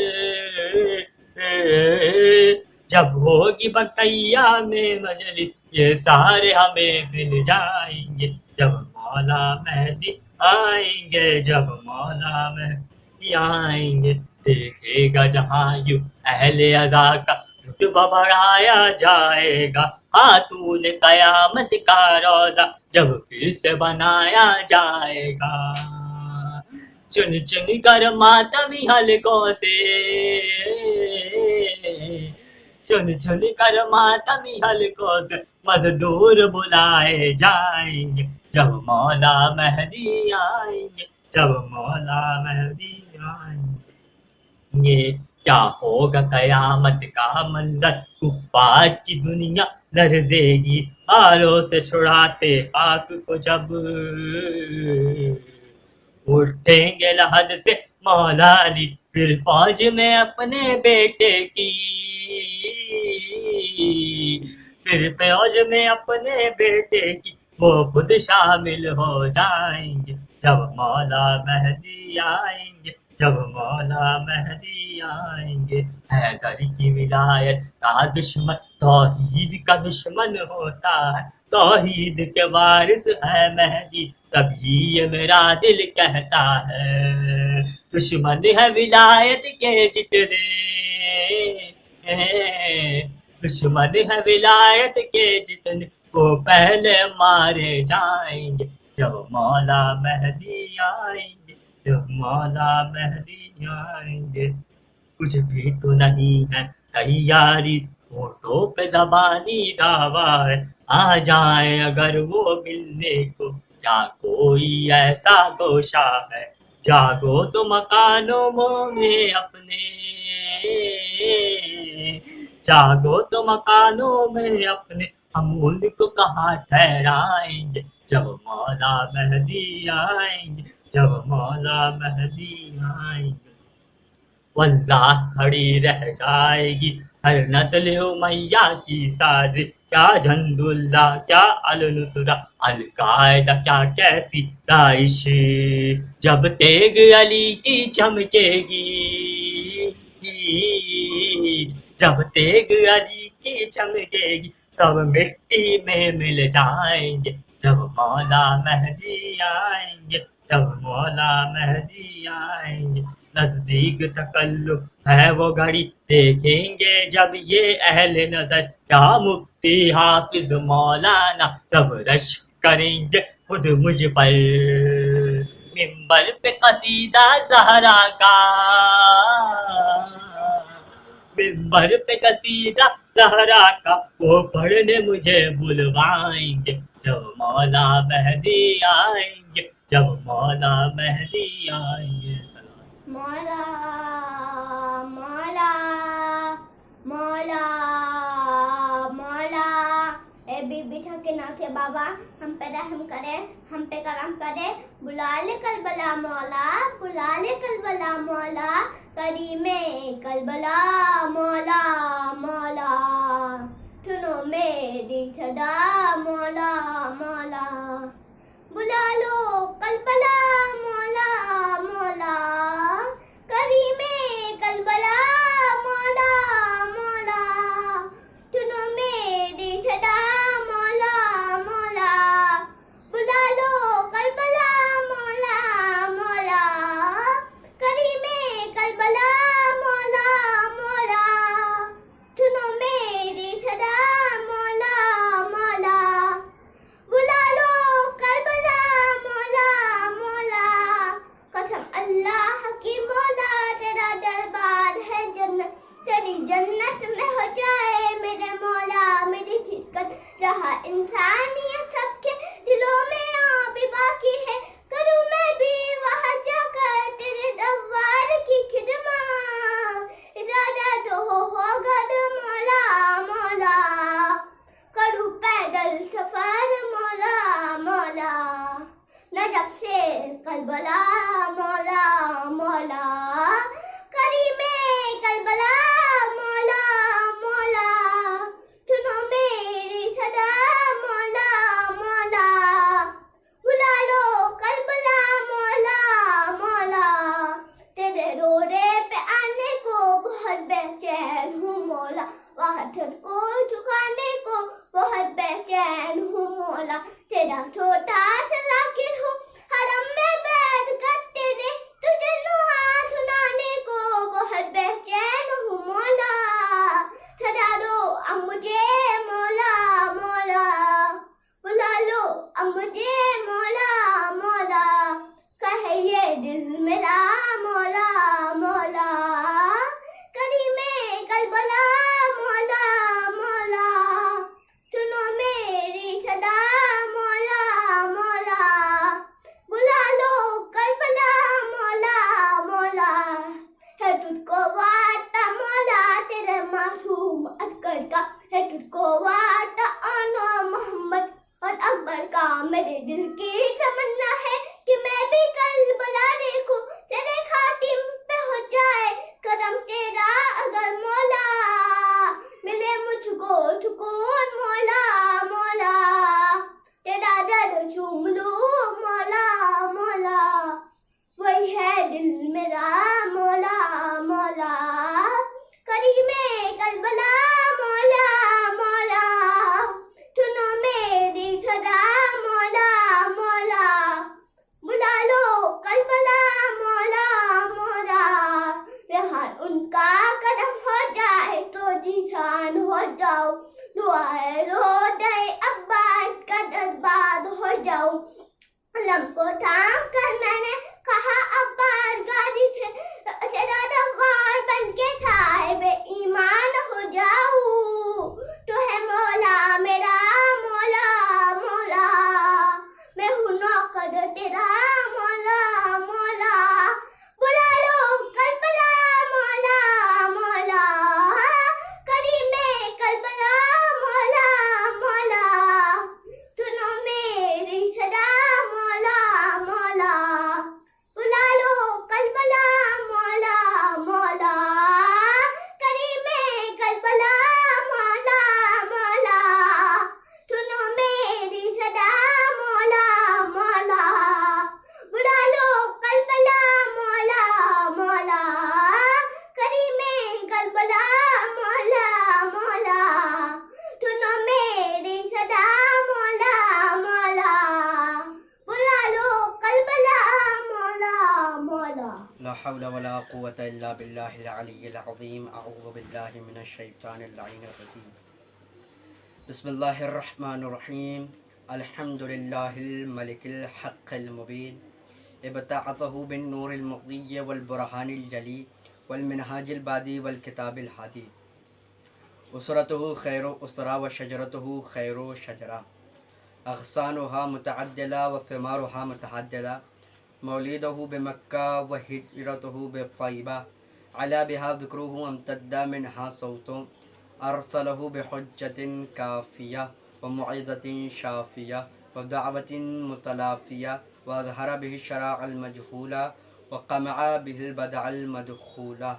جب ہوگی بقیہ میں مجلس یہ سارے ہمیں مل جائیں گے، جب مولا مہدی آئیں گے، جب مولا مہدی آئیں گے، دیکھے گا جہاں یوں اہل عزا کا رتبہ بڑھایا جائے گا، خاتون قیامت کا روضہ جب پھر سے بنایا جائے گا، چن چن کر ماتمی حلقوں سے، چن چن کر ماتمی حلقوں سے مزدور بلائے جائیں گے، جب مولا مہدی آئیں گے، جب مولا مہدی آئیں گے، کیا ہوگا قیامت کا منظر، کفار کی دنیا لرزے گی بالوں سے چھڑاتے پاک کو جب، اٹھیں گے لحد سے مولا علی پھر فوج میں اپنے بیٹے کی، پھر فوج میں اپنے بیٹے کی وہ خود شامل ہو جائیں گے جب مولا مہدی آئیں گے، جب مولا مہدی آئیں گے۔ حیدر کی ولایت کا دشمن توحید کا دشمن ہوتا ہے، توحید کے وارث ہے مہدی، تبھی یہ میرا دل کہتا ہے، دشمن ہے ولایت کے جتنے، دشمن ہے ولایت کے جتنے وہ پہلے مارے جائیں گے جب مولا مہدی آئیں گے، جب مولا مہدی آئیں گے۔ کچھ بھی تو نہیں ہے تیاری، ہونٹوں پہ زبانی دعویٰ ہے، آ جائیں اگر وہ ملنے کو، کیا کوئی ایسا گوشہ ہے، جاگو تو مکانوں میں اپنے، جاگو تو مکانوں میں اپنے، ہم ان کو کہاں ٹھہرائیں گے جب مولا مہدی آئیں گے، جب مولا مہدی آئیں گے۔ واللہ کھڑی رہ جائے گی ہر نسل امیہ کی ساز، کیا جند اللہ، کیا النصرہ، القاعدہ، کیا کیسی داعش، جب تیغ علی کی چمکے گی، جب تیغ علی کی چمکے گی سب مٹی میں مل جائیں گے جب مولا مہدی آئیں گے، جب مولا مہدی آئیں گے۔ نزدیک تکلف ہے وہ گھڑی، دیکھیں گے جب یہ اہل نظر، کیا مفتی حافظ مولانا سب رش کریں گے خود مجھ پر، منبر پہ قصیدہ زہرا کا، منبر پہ قصیدہ زہرا کا وہ پڑھنے مجھے بلوائیں گے جب مولا مہدی آئیں گے، جب مولا مہدی آئیں گے۔ مولا مولا مولا مولا، اے بی بی ٹھکے نہ تھے بابا، ہم پہ رحم کرے، ہم پہ کرم کرے، بلا لے کربلا مولا، بلا لے کربلا مولا، کریم کربلا مولا مولا، سنو میری صدا مولا مولا، بلا لو کربلا مولا مولا، کریم کربلا مولا مولا، سنو میری صدا مولا مولا، بلا لو کربلا مولا مولا، کریم کربلا مولا مولا، سنو میری صدا مولا مولا، بلا لو کربلا مولا مولا، قسم اللہ کی مولا تیرا دربار ہے جنت، تیری جنت میں ہو جائے میرے مولا میری شرکت، جہاں انسانیت سب کے دلوں میں ابھی باقی ہے، کروں میں بھی وہاں جا کر تیرے دوار کی خدمت، اجازت ہو گر مولا مولا، کروں پیدل سفر مولا مولا، نجف سے کربلا مولا مولا، کریم کربلا مولا مولا، سنو میری صدا مولا مولا، بلا لو کربلا مولا مولا، تیرے روڑے پہ آنے کو بہت بے چین ہوں مولا، وحدت کو چکانے کو بہت بے چین ہوں مولا، تیرا چھوٹا سا ذاکر ہوں حرم میں بیٹھ کر لا حول ولا قوة إلا بالله العلي العظيم. أعوذ بالله من الشيطان اللعين الرجيم. بسم الله الرحمن الرحيم. الحمد لله الملك الحق المبين. ابتعثه بالنور المضي والبرهان الجلي والمنهاج البادي والكتاب الهادي. أسرته خير أسرة وشجرته خير شجرة. أغصانها متعدلة وثمارها متعدلة. مولده بمكة وهجرته بالطيبة. علا بها ذكره وامتد منها صوته. أرسله بحجة كافية وموعظة شافية ودعوة متلافية. وأظهر به الشرائع المجهولة وقمع به البدع المدخولة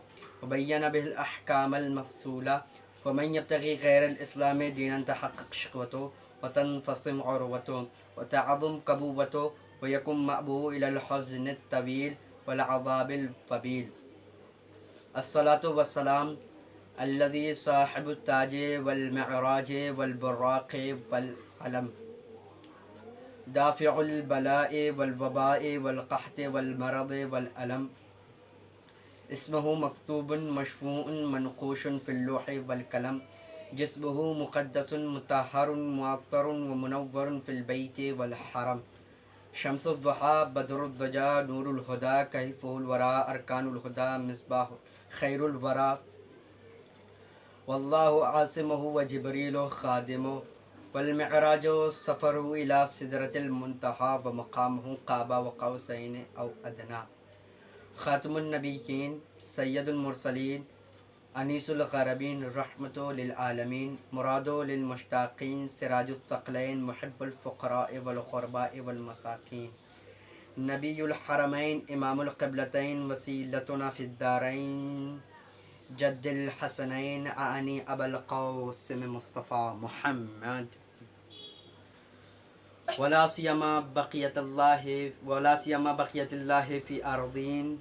وبين به الأحكام المفصولة. ومن يبتغي غير الإسلام دينا تحقق شقوته وتنفصم عروته وتعظم كبوته ويكون مأبوه إلى الحزن الطويل والعذاب الطويل. الصلاة والسلام الذي صاحب التاج والمعراج والبراق والعلم. دافع البلاء والوباء والقحط والمرض والألم. اسمه مكتوب مشفوع منقوش في اللوح والقلم. جسمه مقدس مطهر معطر ومنور في البيت والحرم. شمس الضحى بدر الضجى نور الهدى كيفه الورى أركان الهدى مصباح خير الورى. والله عاصمه وجبريل خادمه. والمعراج سفره إلى سدرة المنتهى ومقامه قاب وقوسين أو أدنى. خاتم النبيين سيد المرسلين أنيس الغربين رحمة للعالمين مراد للمشتاقين سراج الثقلين محب الفقراء والغرباء والمساكين. نبي الحرمين إمام القبلتين وسيلتنا في الدارين جد الحسنين أعني أبا القاسم مصطفى محمد. ولا سيما بقية الله في أرضين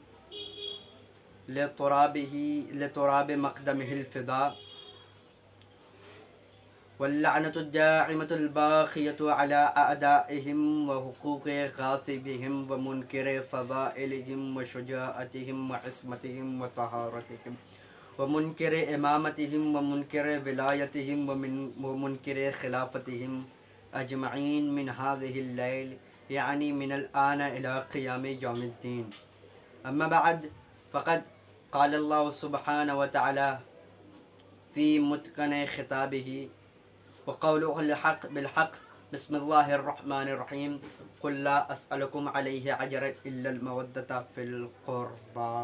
لتراب مقدمه الفضاء. واللعنة الداعمة الباقية على أعدائهم وحقوق غاصبهم ومنكر فضائلهم وشجاعتهم وعصمتهم وطهارتهم ومنكر إمامتهم ومنكر ولايتهم ومنكر خلافتهم أجمعين من هذه الليل يعني من الآن إلى قيام يوم الدين. أما بعد فقد قال الله سبحانه وتعالى في متقن خطابه وقوله الحق بالحق. بسم الله الرحمن الرحيم. قل لا أسألكم عليه أجرا إلا المودة في القربى.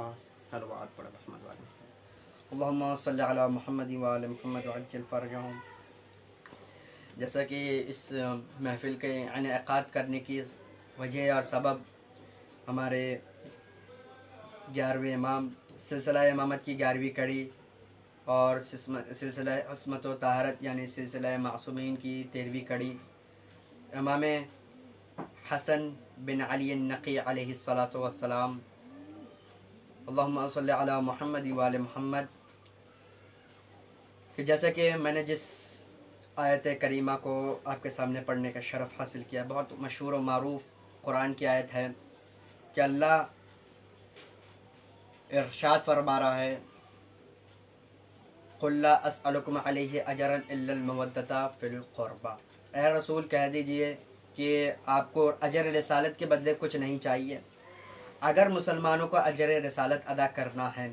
صلوات پڑھ محمد وعلى اللهم صل على محمد وعلى محمد وعجل فرجهم. جیسا کہ اس محفل کے انعقاد کرنے کی وجہ اور سبب ہمارے 11ویں امام سلسلہ امامت کی 11ویں کڑی اور سلسلہ عصمت و طہارت یعنی سلسلہ معصومین کی 13ویں کڑی امام حسن بن علی النقی علیہ الصلاۃ والسلام. اللہم صلی علی محمد وعلی محمد. کہ جیسا کہ میں نے جس آیت کریمہ کو آپ کے سامنے پڑھنے کا شرف حاصل کیا، بہت مشہور و معروف قرآن کی آیت ہے کہ اللہ ارشاد فرما رہا ہے قل لا اسألکم علیہ اجرا الا المودۃ فی القربى. اے رسول کہہ دیجئے کہ آپ کو اجر رسالت کے بدلے کچھ نہیں چاہیے. اگر مسلمانوں کو اجر رسالت ادا کرنا ہے،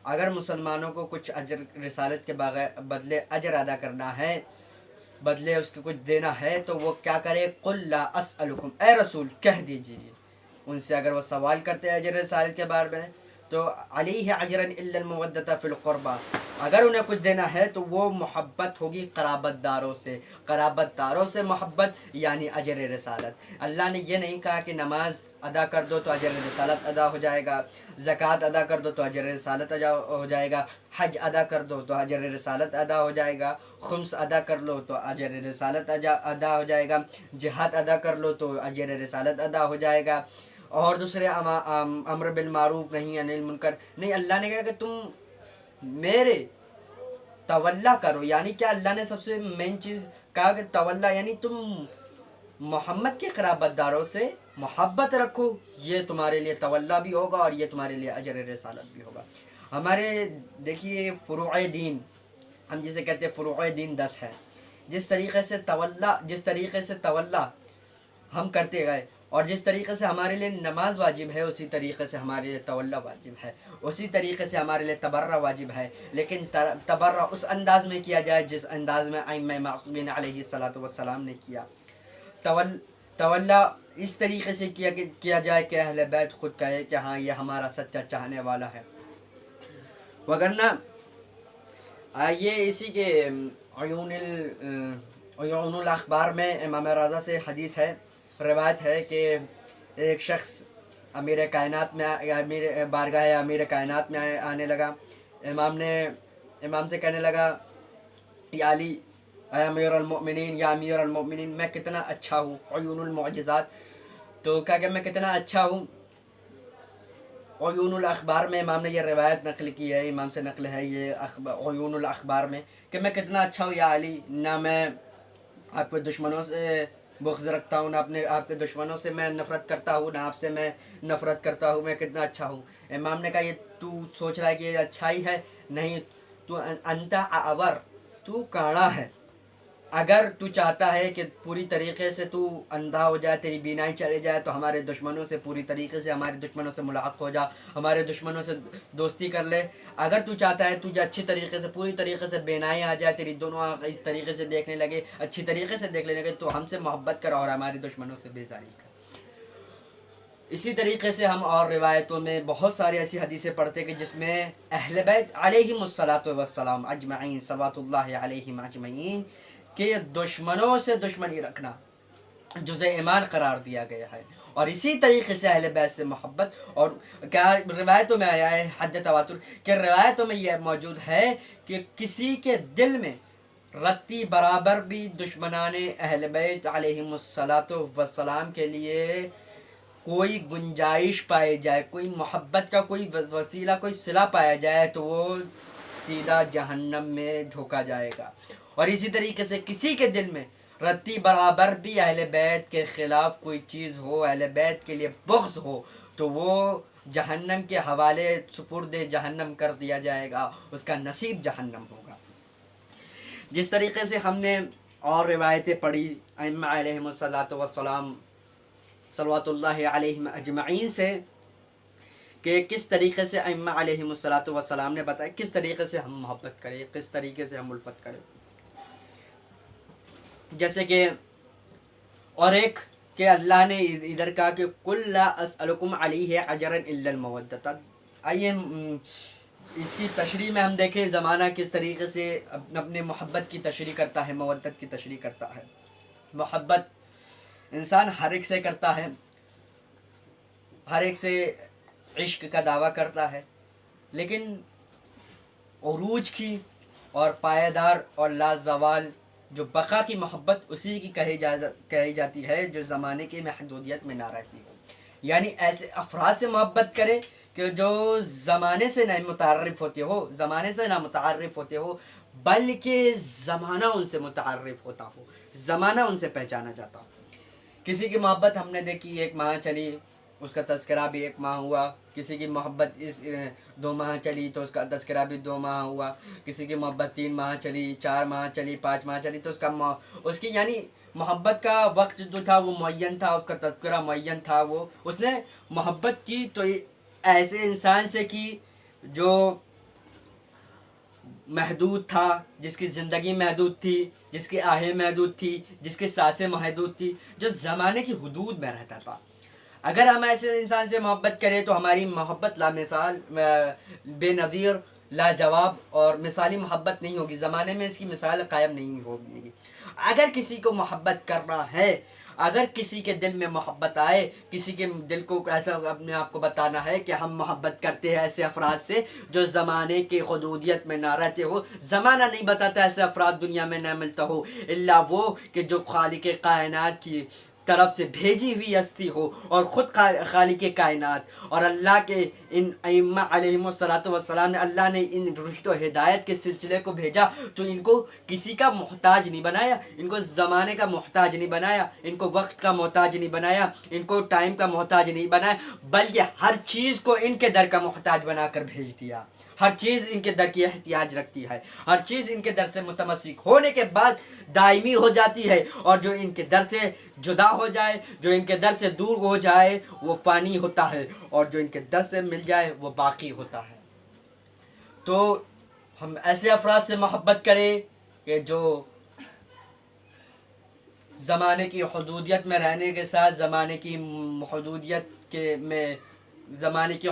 اگر مسلمانوں کو کچھ اجر رسالت کے بدلے اجر ادا کرنا ہے، بدلے اس کے کچھ دینا ہے، تو وہ کیا کرے؟ قل لا اسألکم. اے رسول کہہ دیجئے ان سے اگر وہ سوال کرتے ہیں اجر رسالت کے بارے میں تو علیہ اجرا الا المودۃ فی القربى. اگر انہیں کچھ دینا ہے تو وہ محبت ہوگی قرابت داروں سے محبت یعنی اجر رسالت. اللہ نے یہ نہیں کہا کہ نماز ادا کر دو تو اجر رسالت ادا ہو جائے گا، زکوٰۃ ادا کر دو تو اجر رسالت ادا ہو جائے گا، حج ادا کر دو تو اجر رسالت ادا ہو جائے گا، خمس ادا کر لو تو اجر رسالت ادا ہو جائے گا، جہاد ادا کر لو تو اجر رسالت ادا ہو جائے گا، اور دوسرے امر بالمعروف نہیں عن المنکر نہیں. اللہ نے کہا کہ تم میرے تولا کرو. یعنی کیا اللہ نے سب سے مین چیز کہا کہ تولا یعنی تم محمد کے قرابت داروں سے محبت رکھو، یہ تمہارے لیے تولا بھی ہوگا اور یہ تمہارے لیے اجر رسالت بھی ہوگا۔ ہمارے دیکھیے فروع دین، ہم جسے کہتے ہیں فروع دین 10 ہے، جس طریقے سے تولا ہم کرتے گئے اور جس طریقے سے ہمارے لیے نماز واجب ہے اسی طریقے سے ہمارے لیے تولا واجب ہے، اسی طریقے سے ہمارے لیے تبرہ واجب ہے، لیکن تبرہ اس انداز میں کیا جائے جس انداز میں ائمہ معصومین علیہ الصلوۃ والسلام نے کیا۔ تولا اس طریقے سے کیا جائے کہ اہل بیت خود کہے کہ ہاں یہ ہمارا سچا چاہنے والا ہے۔ وگرنہ یہ اسی کے عیون الاخبار میں امام رضا سے حدیث ہے، روایت ہے کہ ایک شخص بارگاہ امیر کائنات میں آنے لگا، امام سے کہنے لگا یا علی، اے امیر المؤمنین، یا امیر المؤمنین میں کتنا اچھا ہوں۔ عیون المعجزات، تو کہا کہ میں کتنا اچھا ہوں۔ عیون الاخبار میں امام نے یہ روایت نقل کی ہے، امام سے نقل ہے یہ عیون الاخبار میں کہ میں کتنا اچھا ہوں یا علی، نہ میں آپ کے دشمنوں سے بغض رکھتا ہوں، نہ آپ کے دشمنوں سے میں نفرت کرتا ہوں، نہ آپ سے میں نفرت کرتا ہوں، میں کتنا اچھا ہوں۔ امام نے کہا یہ تو سوچ رہا ہے کہ یہ اچھائی ہے؟ نہیں، تو انت اعور، تو کاڑا ہے۔ اگر تو چاہتا ہے کہ پوری طریقے سے تو اندھا ہو جائے، تیری بینائی چلے جائے، تو ہمارے دشمنوں سے پوری طریقے سے ہمارے دشمنوں سے ملاقات ہو جا، ہمارے دشمنوں سے دوستی کر لے۔ اگر تو چاہتا ہے تجھے اچھی طریقے سے پوری طریقے سے بینائی آ جائے، تیری دونوں آنکھ اس طریقے سے دیکھنے لگے، اچھی طریقے سے دیکھنے لگے، تو ہم سے محبت کر اور ہمارے دشمنوں سے بیزاری کر۔ اسی طریقے سے ہم اور روایتوں میں بہت ساری ایسی حدیثیں پڑھتے کہ جس میں اہل بیت علیہم الصلاۃ والسلام اجمعین صلوات اللہ علیہم اجمعین کہ دشمنوں سے دشمنی رکھنا جزء ایمان قرار دیا گیا ہے، اور اسی طریقے سے اہل بیت سے محبت۔ اور کیا روایتوں میں آیا ہے، حد تواتر کہ روایتوں میں یہ موجود ہے کہ کسی کے دل میں رتی برابر بھی دشمنان اہل بیت علیہم الصلاۃ والسلام کے لیے کوئی گنجائش پائی جائے، کوئی محبت کا کوئی وسیلہ، کوئی صلہ پایا جائے، تو وہ سیدھا جہنم میں جھونکا جائے گا۔ اور اسی طریقے سے کسی کے دل میں رتی برابر بھی اہل بیت کے خلاف کوئی چیز ہو، اہل بیت کے لیے بغض ہو، تو وہ جہنم کے حوالے سپرد جہنم کر دیا جائے گا، اس کا نصیب جہنم ہوگا۔ جس طریقے سے ہم نے اور روایتیں پڑھی ائمہ علیہم الصلاۃ والسلام صلوات اللہ علیہم اجمعین سے کہ کس طریقے سے ائمہ علیہم الصلاۃ والسلام نے بتایا کس طریقے سے ہم محبت کریں، کس طریقے سے ہم الفت کریں۔ جیسے کہ اور ایک کہ اللہ نے ادھر کہا کہ قل لا اسألکم علیہ اجرا الا المودۃ۔ آئیے اس کی تشریح میں ہم دیکھیں زمانہ کس طریقے سے اپنے محبت کی تشریح کرتا ہے، مودت کی تشریح کرتا ہے۔ محبت انسان ہر ایک سے کرتا ہے، ہر ایک سے عشق کا دعویٰ کرتا ہے، لیکن عروج کی اور پائیدار اور لازوال جو بقا کی محبت اسی کی کہی جاتی ہے جو زمانے کی محدودیت میں نہ رہتی ہو، یعنی ایسے افراد سے محبت کرے کہ جو زمانے سے نہ متعارف ہوتے ہو بلکہ زمانہ ان سے متعارف ہوتا ہو، زمانہ ان سے پہچانا جاتا ہو۔ کسی کی محبت ہم نے دیکھی 1 ماہ چلی، اس کا تذکرہ بھی 1 ماہ ہوا، کسی کی محبت 2 ماہ چلی تو اس کا تذکرہ بھی 2 ماہ ہوا، کسی کی محبت 3 ماہ چلی، 4 ماہ چلی، 5 ماہ چلی، تو اس کی یعنی محبت کا وقت جو تھا وہ معین تھا، اس کا تذکرہ معین تھا۔ وہ اس نے محبت کی تو ایسے انسان سے کی جو محدود تھا، جس کی زندگی محدود تھی، جس کی آہیں محدود تھی، جس کی سانسیں محدود تھی، جو زمانے کی حدود میں رہتا تھا۔ اگر ہم ایسے انسان سے محبت کریں تو ہماری محبت لامثال، بے نظیر، لاجواب اور مثالی محبت نہیں ہوگی، زمانے میں اس کی مثال قائم نہیں ہوگی۔ اگر کسی کو محبت کرنا ہے، اگر کسی کے دل میں محبت آئے، کسی کے دل کو ایسا اپنے آپ کو بتانا ہے کہ ہم محبت کرتے ہیں ایسے افراد سے جو زمانے کی حدودیت میں نہ رہتے ہو، زمانہ نہیں بتاتا ایسے افراد دنیا میں نہ ملتا ہو الا وہ کہ جو خالق کائنات کی طرف سے بھیجی ہوئی ہستی ہو اور خود خالق کائنات اور اللہ کے ان ائمہ علیہم الصلاۃ والسلام نے اللہ نے ان رشد و ہدایت کے سلسلے کو بھیجا تو ان کو کسی کا محتاج نہیں بنایا، ان کو زمانے کا محتاج نہیں بنایا، ان کو وقت کا محتاج نہیں بنایا، ان کو ٹائم کا محتاج نہیں بنایا، بلکہ ہر چیز کو ان کے در کا محتاج بنا کر بھیج دیا۔ ہر چیز ان کے در کی احتیاج رکھتی ہے، ہر چیز ان کے در سے متمسک ہونے کے بعد دائمی ہو جاتی ہے، اور جو ان کے در سے جدا ہو جائے، جو ان کے در سے دور ہو جائے وہ فانی ہوتا ہے، اور جو ان کے در سے مل جائے وہ باقی ہوتا ہے۔ تو ہم ایسے افراد سے محبت کریں کہ جو زمانے کی حدودیت میں رہنے کے ساتھ زمانے کی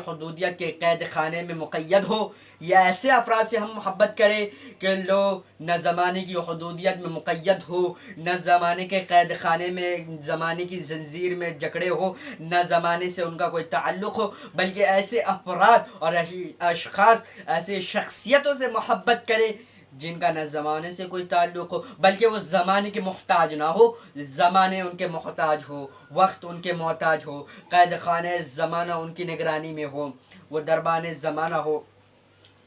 حدودیت کے قید خانے میں مقید ہو، یا ایسے افراد سے ہم محبت کریں کہ لوگ نہ زمانے کی حدودیت میں مقید ہو، نہ زمانے کے قید خانے میں زمانے کی زنجیر میں جکڑے ہو، نہ زمانے سے ان کا کوئی تعلق ہو، بلکہ ایسے افراد اور اشخاص، ایسے شخصیتوں سے محبت کریں جن کا نہ زمانے سے کوئی تعلق ہو، بلکہ وہ زمانے کے محتاج نہ ہو، زمانے ان کے محتاج ہو، وقت ان کے محتاج ہو، قید خانہ زمانہ ان کی نگرانی میں ہو، وہ دربان زمانہ ہو۔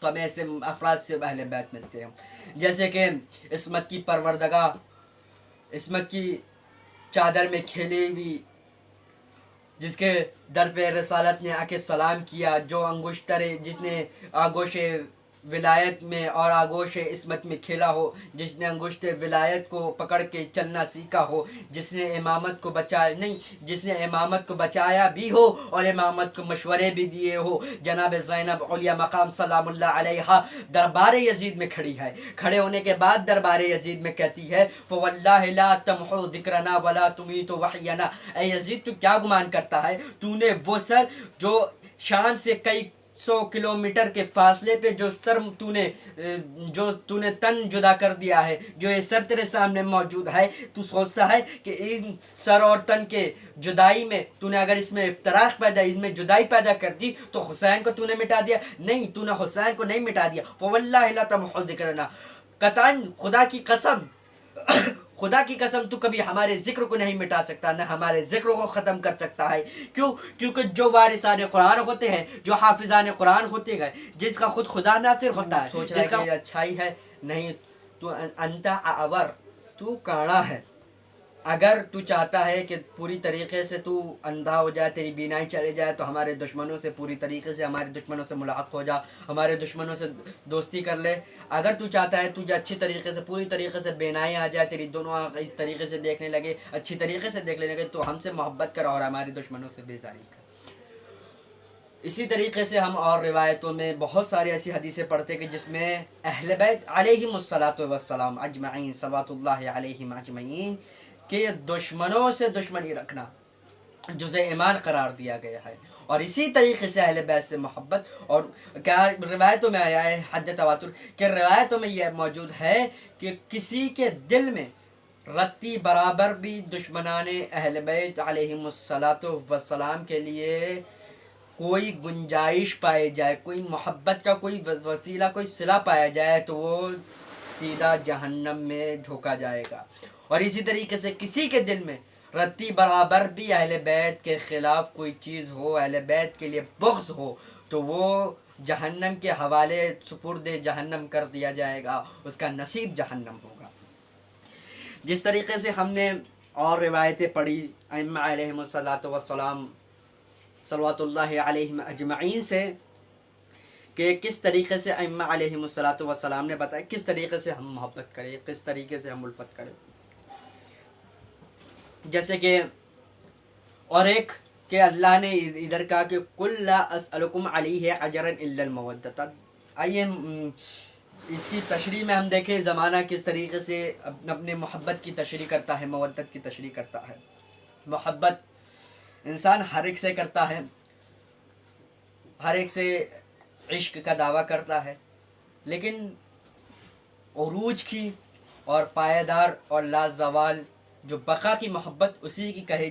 تو ہمیں ایسے افراد سے اہل بیت ملتے ہیں، جیسے کہ عصمت کی پروردگاہ، عصمت کی چادر میں کھیلی ہوئی، جس کے در پہ رسالت نے آ کے سلام کیا، جو انگشتر جس نے آگوش ولایت میں اور آگوش عصمت میں کھیلا ہو، جس نے انگشت ولایت کو پکڑ کے چلنا سیکھا ہو، جس نے امامت کو بچایا بھی ہو اور امامت کو مشورے بھی دیے ہو، جناب زینب علیہ مقام سلام اللہ علیہا دربار یزید میں کھڑی ہے، کھڑے ہونے کے بعد دربار یزید میں کہتی ہے فواللہ لا تمحو ذکرنا ولا تمیت وحینا، اے یزید تو کیا گمان کرتا ہے، تو نے وہ سر جو شام سے کئی 100 کلومیٹر کے فاصلے پہ جو تو نے تن جدا کر دیا ہے، جو یہ سر تیرے سامنے موجود ہے، تو سوچتا ہے کہ ان سر اور تن کے جدائی میں تو نے اگر اس میں افتراق اس میں جدائی پیدا کر دی تو حسین کو تو نے مٹا دیا؟ نہیں، تو نے حسین کو نہیں مٹا دیا۔ فواللہ لا تمحو ذکرنا، قطعاً خدا کی قسم تو کبھی ہمارے ذکر کو نہیں مٹا سکتا، نہ ہمارے ذکر کو ختم کر سکتا ہے۔ کیونکہ جو وارثان قرآن ہوتے ہیں، جو حافظان قرآن ہوتے ہیں، جس کا خود خدا ناصر ہوتا ہے، جس کا اچھائی ہے، نہیں تو انت اعور، تو کاڑا ہے۔ اگر تو چاہتا ہے کہ پوری طریقے سے تو اندھا ہو جائے، تیری بینائی چلے جائے، تو ہمارے دشمنوں سے پوری طریقے سے ہمارے دشمنوں سے ملاقات ہو جا، ہمارے دشمنوں سے دوستی کر لے۔ اگر تو چاہتا ہے تجھے اچھی طریقے سے پوری طریقے سے بینائی آ جائے، تیری دونوں آنکھ اس طریقے سے دیکھنے لگے، اچھی طریقے سے دیکھنے لگے، تو ہم سے محبت کر اور ہمارے دشمنوں سے بیزاری کر۔ اسی طریقے سے ہم اور روایتوں میں بہت ساری ایسی حدیثیں پڑھتے کہ جس میں اہل بیت علیہم الصلاۃ والسلام اجمعین صلوات اللہ علیہم اجمعین کہ دشمنوں سے دشمنی رکھنا جزء ایمان قرار دیا گیا ہے، اور اسی طریقے سے اہل بیت سے محبت۔ اور کیا روایتوں میں آیا ہے، حد تواتر کہ روایتوں میں یہ موجود ہے کہ کسی کے دل میں رتی برابر بھی دشمنان اہل بیت علیہم الصلاۃ والسلام کے لیے کوئی گنجائش پائی جائے، کوئی محبت کا کوئی وسیلہ، کوئی صلہ پایا جائے، تو وہ سیدھا جہنم میں جھونکا جائے گا۔ اور اسی طریقے سے کسی کے دل میں رتی برابر بھی اہل بیت کے خلاف کوئی چیز ہو، اہل بیت کے لیے بغض ہو، تو وہ جہنم کے حوالے سپرد جہنم کر دیا جائے گا، اس کا نصیب جہنم ہوگا۔ جس طریقے سے ہم نے اور روایتیں پڑھی ائمہ علیہم الصلاۃ والسلام صلوات اللہ علیہم اجمعین سے کہ کس طریقے سے ائمہ علیہم الصلاۃ والسلام نے بتایا کس طریقے سے ہم محبت کریں، کس طریقے سے ہم الفت کریں۔ جیسے کہ اور ایک کہ اللہ نے ادھر کہا کہ قل لا اسألکم علیہ اجرا الا المودۃ۔ آئیے اس کی تشریح میں ہم دیکھیں زمانہ کس طریقے سے اپنے محبت کی تشریح کرتا ہے، مودت کی تشریح کرتا ہے۔ محبت انسان ہر ایک سے کرتا ہے، ہر ایک سے عشق کا دعویٰ کرتا ہے، لیکن عروج کی اور پائیدار اور لازوال جو بقا کی محبت اسی کی کہی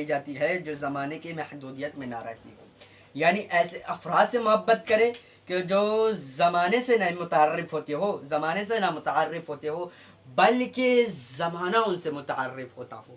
جاتی ہے جو زمانے کی محدودیت میں نہ رہتی ہو۔ یعنی ایسے افراد سے محبت کرے کہ جو زمانے سے نہ متعارف ہوتے ہو، بلکہ زمانہ ان سے متعارف ہوتا ہو،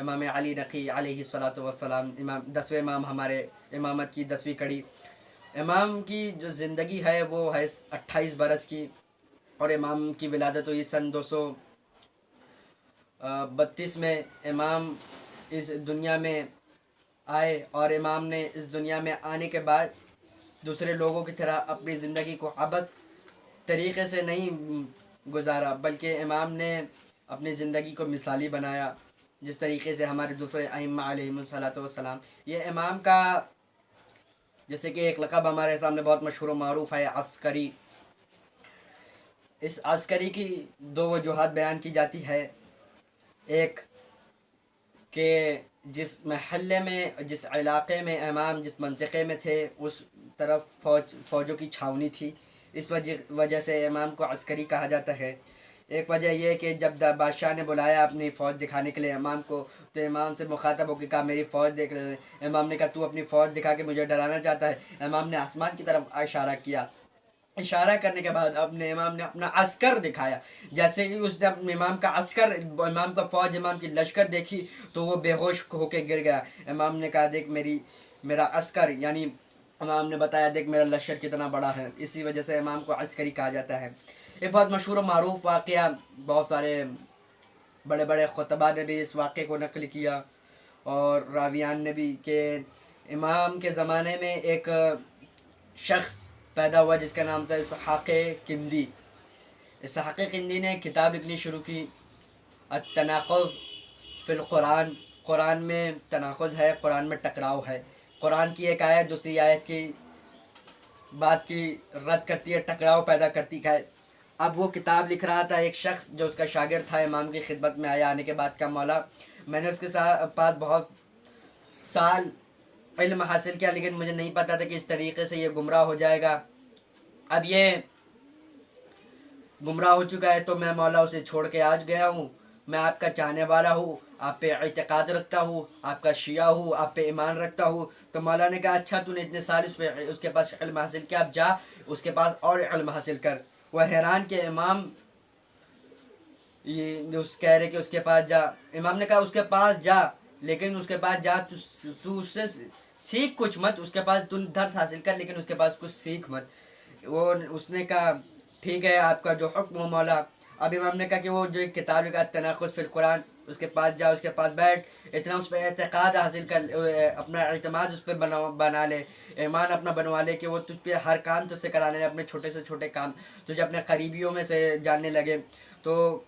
امام علی نقی علیہ الصلوۃ والسلام، امام 10ویں امام، ہمارے امامت کی 10ویں کڑی۔ امام کی جو زندگی ہے وہ ہے 28 برس کی، اور امام کی ولادت ہوئی سن 232 میں۔ امام اس دنیا میں آئے، اور امام نے اس دنیا میں آنے کے بعد دوسرے لوگوں کی طرح اپنی زندگی کو عبث طریقے سے نہیں گزارا، بلکہ امام نے اپنی زندگی کو مثالی بنایا، جس طریقے سے ہمارے دوسرے ائمہ علیہم الصلوۃ والسلام۔ یہ امام کا جیسے کہ ایک لقب ہمارے سامنے بہت مشہور و معروف ہے، عسکری۔ اس عسکری کی 2 وجوہات بیان کی جاتی ہے۔ ایک کہ جس محلے میں، جس علاقے میں امام جس منطقے میں تھے، اس طرف فوجوں کی چھاونی تھی، اس وجہ سے امام کو عسکری کہا جاتا ہے۔ ایک وجہ یہ کہ جب بادشاہ نے بلایا اپنی فوج دکھانے کے لیے امام کو، تو امام سے مخاطب ہو کے کہا میری فوج دیکھ رہے ہیں۔ امام نے کہا تو اپنی فوج دکھا کے مجھے ڈرانا چاہتا ہے؟ امام نے آسمان کی طرف اشارہ کیا۔ اشارہ کرنے کے بعد امام نے اپنا عسکر دکھایا۔ جیسے کہ اس نے اپنے امام کا عسکر، امام کا فوج، امام کی لشکر دیکھی تو وہ بے ہوش ہو کے گر گیا۔ امام نے کہا دیکھ میرا عسکر، یعنی امام نے بتایا دیکھ میرا لشکر کتنا بڑا ہے۔ اسی وجہ سے امام کو عسکری کہا جاتا ہے۔ یہ بہت مشہور و معروف واقعہ، بہت سارے بڑے بڑے خطباء نے بھی اس واقعے کو نقل کیا، اور راویان نے بھی، کہ امام کے زمانے میں ایک شخص پیدا ہوا جس کا نام تھا اسحاق کندی۔ اسحاق کندی نے کتاب لکھنی شروع کی، التناقض فی القرآن۔ قرآن میں تناقض ہے، قرآن میں ٹکراؤ ہے۔ قرآن کی ایک آیت دوسری آیت کی بات کی رد کرتی ہے، ٹکراؤ پیدا کرتی ہے۔ اب وہ کتاب لکھ رہا تھا، ایک شخص جو اس کا شاگرد تھا امام کی خدمت میں آیا آنے کے بعد کا مولا میں نے اس کے پاس بہت سال علم حاصل کیا، لیکن مجھے نہیں پتا تھا کہ اس طریقے سے یہ گمراہ ہو جائے گا۔ اب یہ گمراہ ہو چکا ہے تو میں مولا اسے چھوڑ کے آج گیا ہوں۔ میں آپ کا چاہنے والا ہوں، آپ پہ اعتقاد رکھتا ہوں، آپ کا شیعہ ہوں، آپ پہ ایمان رکھتا ہوں۔ تو مولا نے کہا اچھا تو نے اتنے سال اس کے پاس علم حاصل کیا، اب جا اس کے پاس اور علم حاصل کر۔ وہ حیران کہ امام یہ اس کہہ رہے کہ اس کے پاس جا۔ امام نے کہا اس کے پاس جا، لیکن اس کے پاس جا تو اس سے سیکھ کچھ مت، اس کے پاس تم درس حاصل کر لیکن اس کے پاس کچھ سیکھ مت۔ اس نے کہا ٹھیک ہے آپ کا جو حکم ہو مولا۔ اب امام نے کہا کہ وہ جو ایک کتاب لکھا التناقض فی القرآن، اس کے پاس جا، اس کے پاس بیٹھ، اتنا اس پہ اعتقاد حاصل کر، اپنا اعتماد اس پہ بنا لے، ایمان اپنا بنوا لے کہ وہ تجھ پہ ہر کام تجھ سے کرانے لے، اپنے چھوٹے سے چھوٹے کام تجھے اپنے قریبیوں میں سے جاننے لگے۔ تو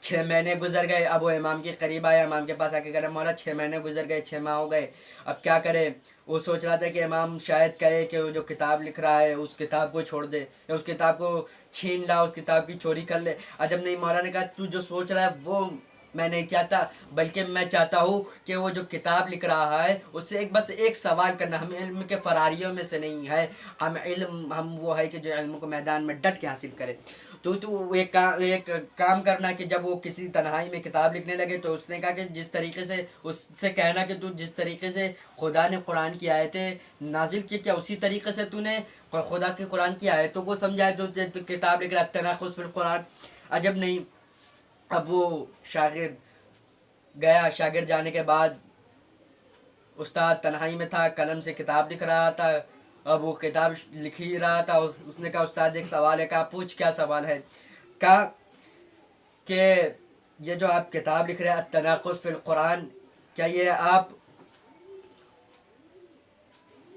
6 مہینے گزر گئے۔ اب وہ امام کے قریب آیا، امام کے پاس آ کے کہہ رہا مولا 6 مہینے گزر گئے، 6 ماہ ہو گئے، اب کیا کرے؟ وہ سوچ رہا تھا کہ امام شاید کہے کہ وہ جو کتاب لکھ رہا ہے اس کتاب کو چھوڑ دے، یا اس کتاب کو چھین لا، اس کتاب کی چوری کر لے۔ عجب نہیں، مولا نے کہا تو جو سوچ رہا ہے وہ میں نہیں چاہتا، بلکہ میں چاہتا ہوں کہ وہ جو کتاب لکھ رہا ہے اس سے بس ایک سوال کرنا۔ ہم علم کے فراریوں میں سے نہیں ہے، ہم وہ ہے کہ جو علم کو میدان میں ڈٹ کے حاصل کرے۔ تو ایک کام کرنا کہ جب وہ کسی تنہائی میں کتاب لکھنے لگے تو اس نے کہا کہ جس طریقے سے اس سے کہنا کہ تو جس طریقے سے خدا نے قرآن کی آیتیں نازل کی کیا اسی طریقے سے تو نے خدا کی قرآن کی آیتوں کو سمجھا جو کتاب لکھ رہا ہے التناقض فی القرآن۔ عجب نہیں، اب وہ شاگرد گیا، شاگرد جانے کے بعد استاد تنہائی میں تھا، قلم سے کتاب لکھ رہا تھا۔ اب وہ کتاب لکھ ہی رہا تھا، اس نے کہا استاد ایک سوال ہے۔ کہا پوچھ کیا سوال ہے؟ کہا کہ یہ جو آپ کتاب لکھ رہے ہیں التناقض فی القرآن، کیا یہ آپ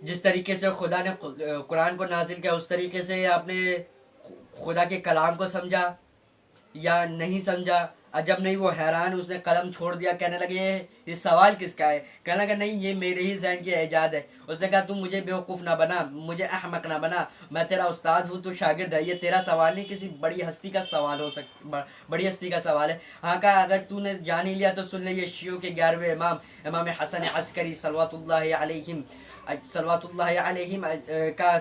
جس طریقے سے خدا نے قرآن کو نازل کیا اس طریقے سے آپ نے خدا کے کلام کو سمجھا یا نہیں سمجھا؟ عجب نہیں، وہ حیران، اس نے قلم چھوڑ دیا، کہنے لگے یہ سوال کس کا ہے؟ کہنے لگا نہیں یہ میرے ہی ذہن کی ایجاد ہے۔ اس نے کہا تم مجھے بیوقوف نہ بنا، مجھے احمق نہ بنا، میں تیرا استاد ہوں، تو شاگرد ہے، یہ تیرا سوال نہیں کسی بڑی ہستی کا سوال ہو سکتا، بڑی ہستی کا سوال ہے۔ ہاں کہا اگر تو نے جان ہی لیا تو سن لے، یہ شیعوں کے 11ویں امام امام حسن عسکری صلوات اللہ علیہم کا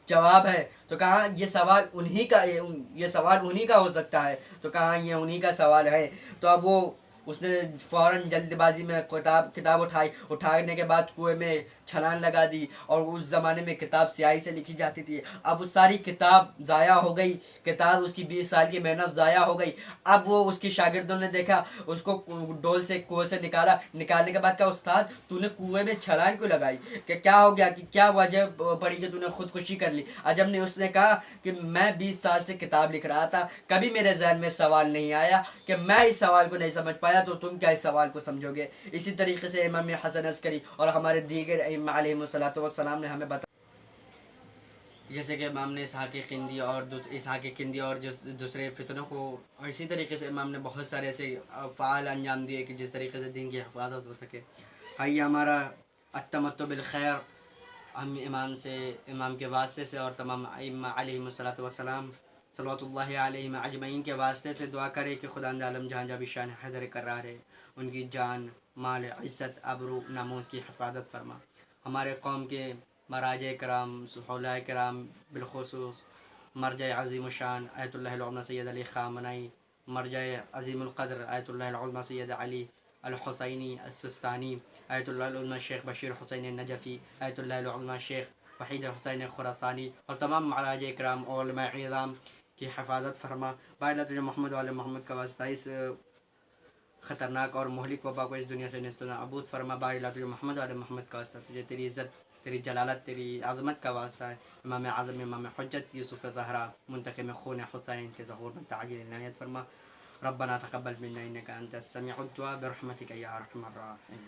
جواب ہے۔ تو کہا یہ سوال انہی کا ہو سکتا ہے، تو کہا یہ انہی کا سوال ہے۔ تو اب وہ اس نے فوراً جلد بازی میں کتاب اٹھانے کے بعد کنویں میں چھلانگ لگا دی، اور اس زمانے میں کتاب سیاہی سے لکھی جاتی تھی. اب وہ ساری کتاب ضائع ہو گئی، کتاب اس کی 20 سال کی محنت ضائع ہو گئی. اب وہ اس کی شاگردوں نے دیکھا، اس کو ڈول سے کنویں سے نکالنے کے بعد کہا استاد تو نے کنویں میں چھلانگ کیوں لگائی، کہ کیا ہو گیا، کہ کیا وجہ پڑی کہ تو نے خودکشی کر لی. عجب نے اس نے کہا کہ میں 20 سال سے کتاب لکھ رہا تھا، کبھی میرے ذہن میں سوال نہیں آیا کہ میں اس سوال کو نہیں سمجھ پایا تو تم کیا اس سوال کو سمجھو گے. اسی طریقے سے امام حسن عسکری اور ہمارے دیگر ائمہ علیہم الصلوۃ والسلام نے ہمیں بتایا، جیسے کہ امام نے اسحاق قندی اور دوسرے فتنوں کو، اور اسی طریقے سے امام نے بہت سارے ایسے فعال انجام دیے کہ جس طریقے سے دین کی حفاظت ہو سکے. آئیے ہمارا التمتع بالخیر ہم امام کے واسطے سے اور تمام ائمہ علیہم الصلوۃ والسلام صلوات اللہ علیہم اجمعین کے واسطے سے دعا کرے کہ خدا عالم جہاں جہاں بھی شان حیدر قرار ہے ان کی جان، مال، عزت، آبرو، ناموس کی حفاظت فرما. ہمارے قوم کے مراجع کرام، صحابہ کرام، بالخصوص مرجع عظیم الشان آیت اللہ العظمہ سید علی خامنئی، مرجع عظیم القدر آیت اللہ العظمہ سید علی الحسینی السستانی، آیت اللہ العظمہ شیخ بشیر حسین النجفی، آیت اللہ العظمہ شیخ وحید حسین خراسانی، اور تمام مراجع کرام علماء اعظام کی حفاظت فرما. باعث محمد وعلی محمد کا واسطہ اس خطرناک اور مہلک وبا کو اس دنیا سے نیست و نابود فرما. باعث محمد وعلی محمد کا واسطہ تجھے تیری عزت، تیری جلالت، تیری عظمت کا واسطہ ہے. امام اعظم، امام حجت یوسف زہرا منتقم خون حسین کے ظہور میں تعجیل عنایت فرما. ربنا تقبل منا انك انت السميع الدعاء برحمتك يا ارحم الراحمين.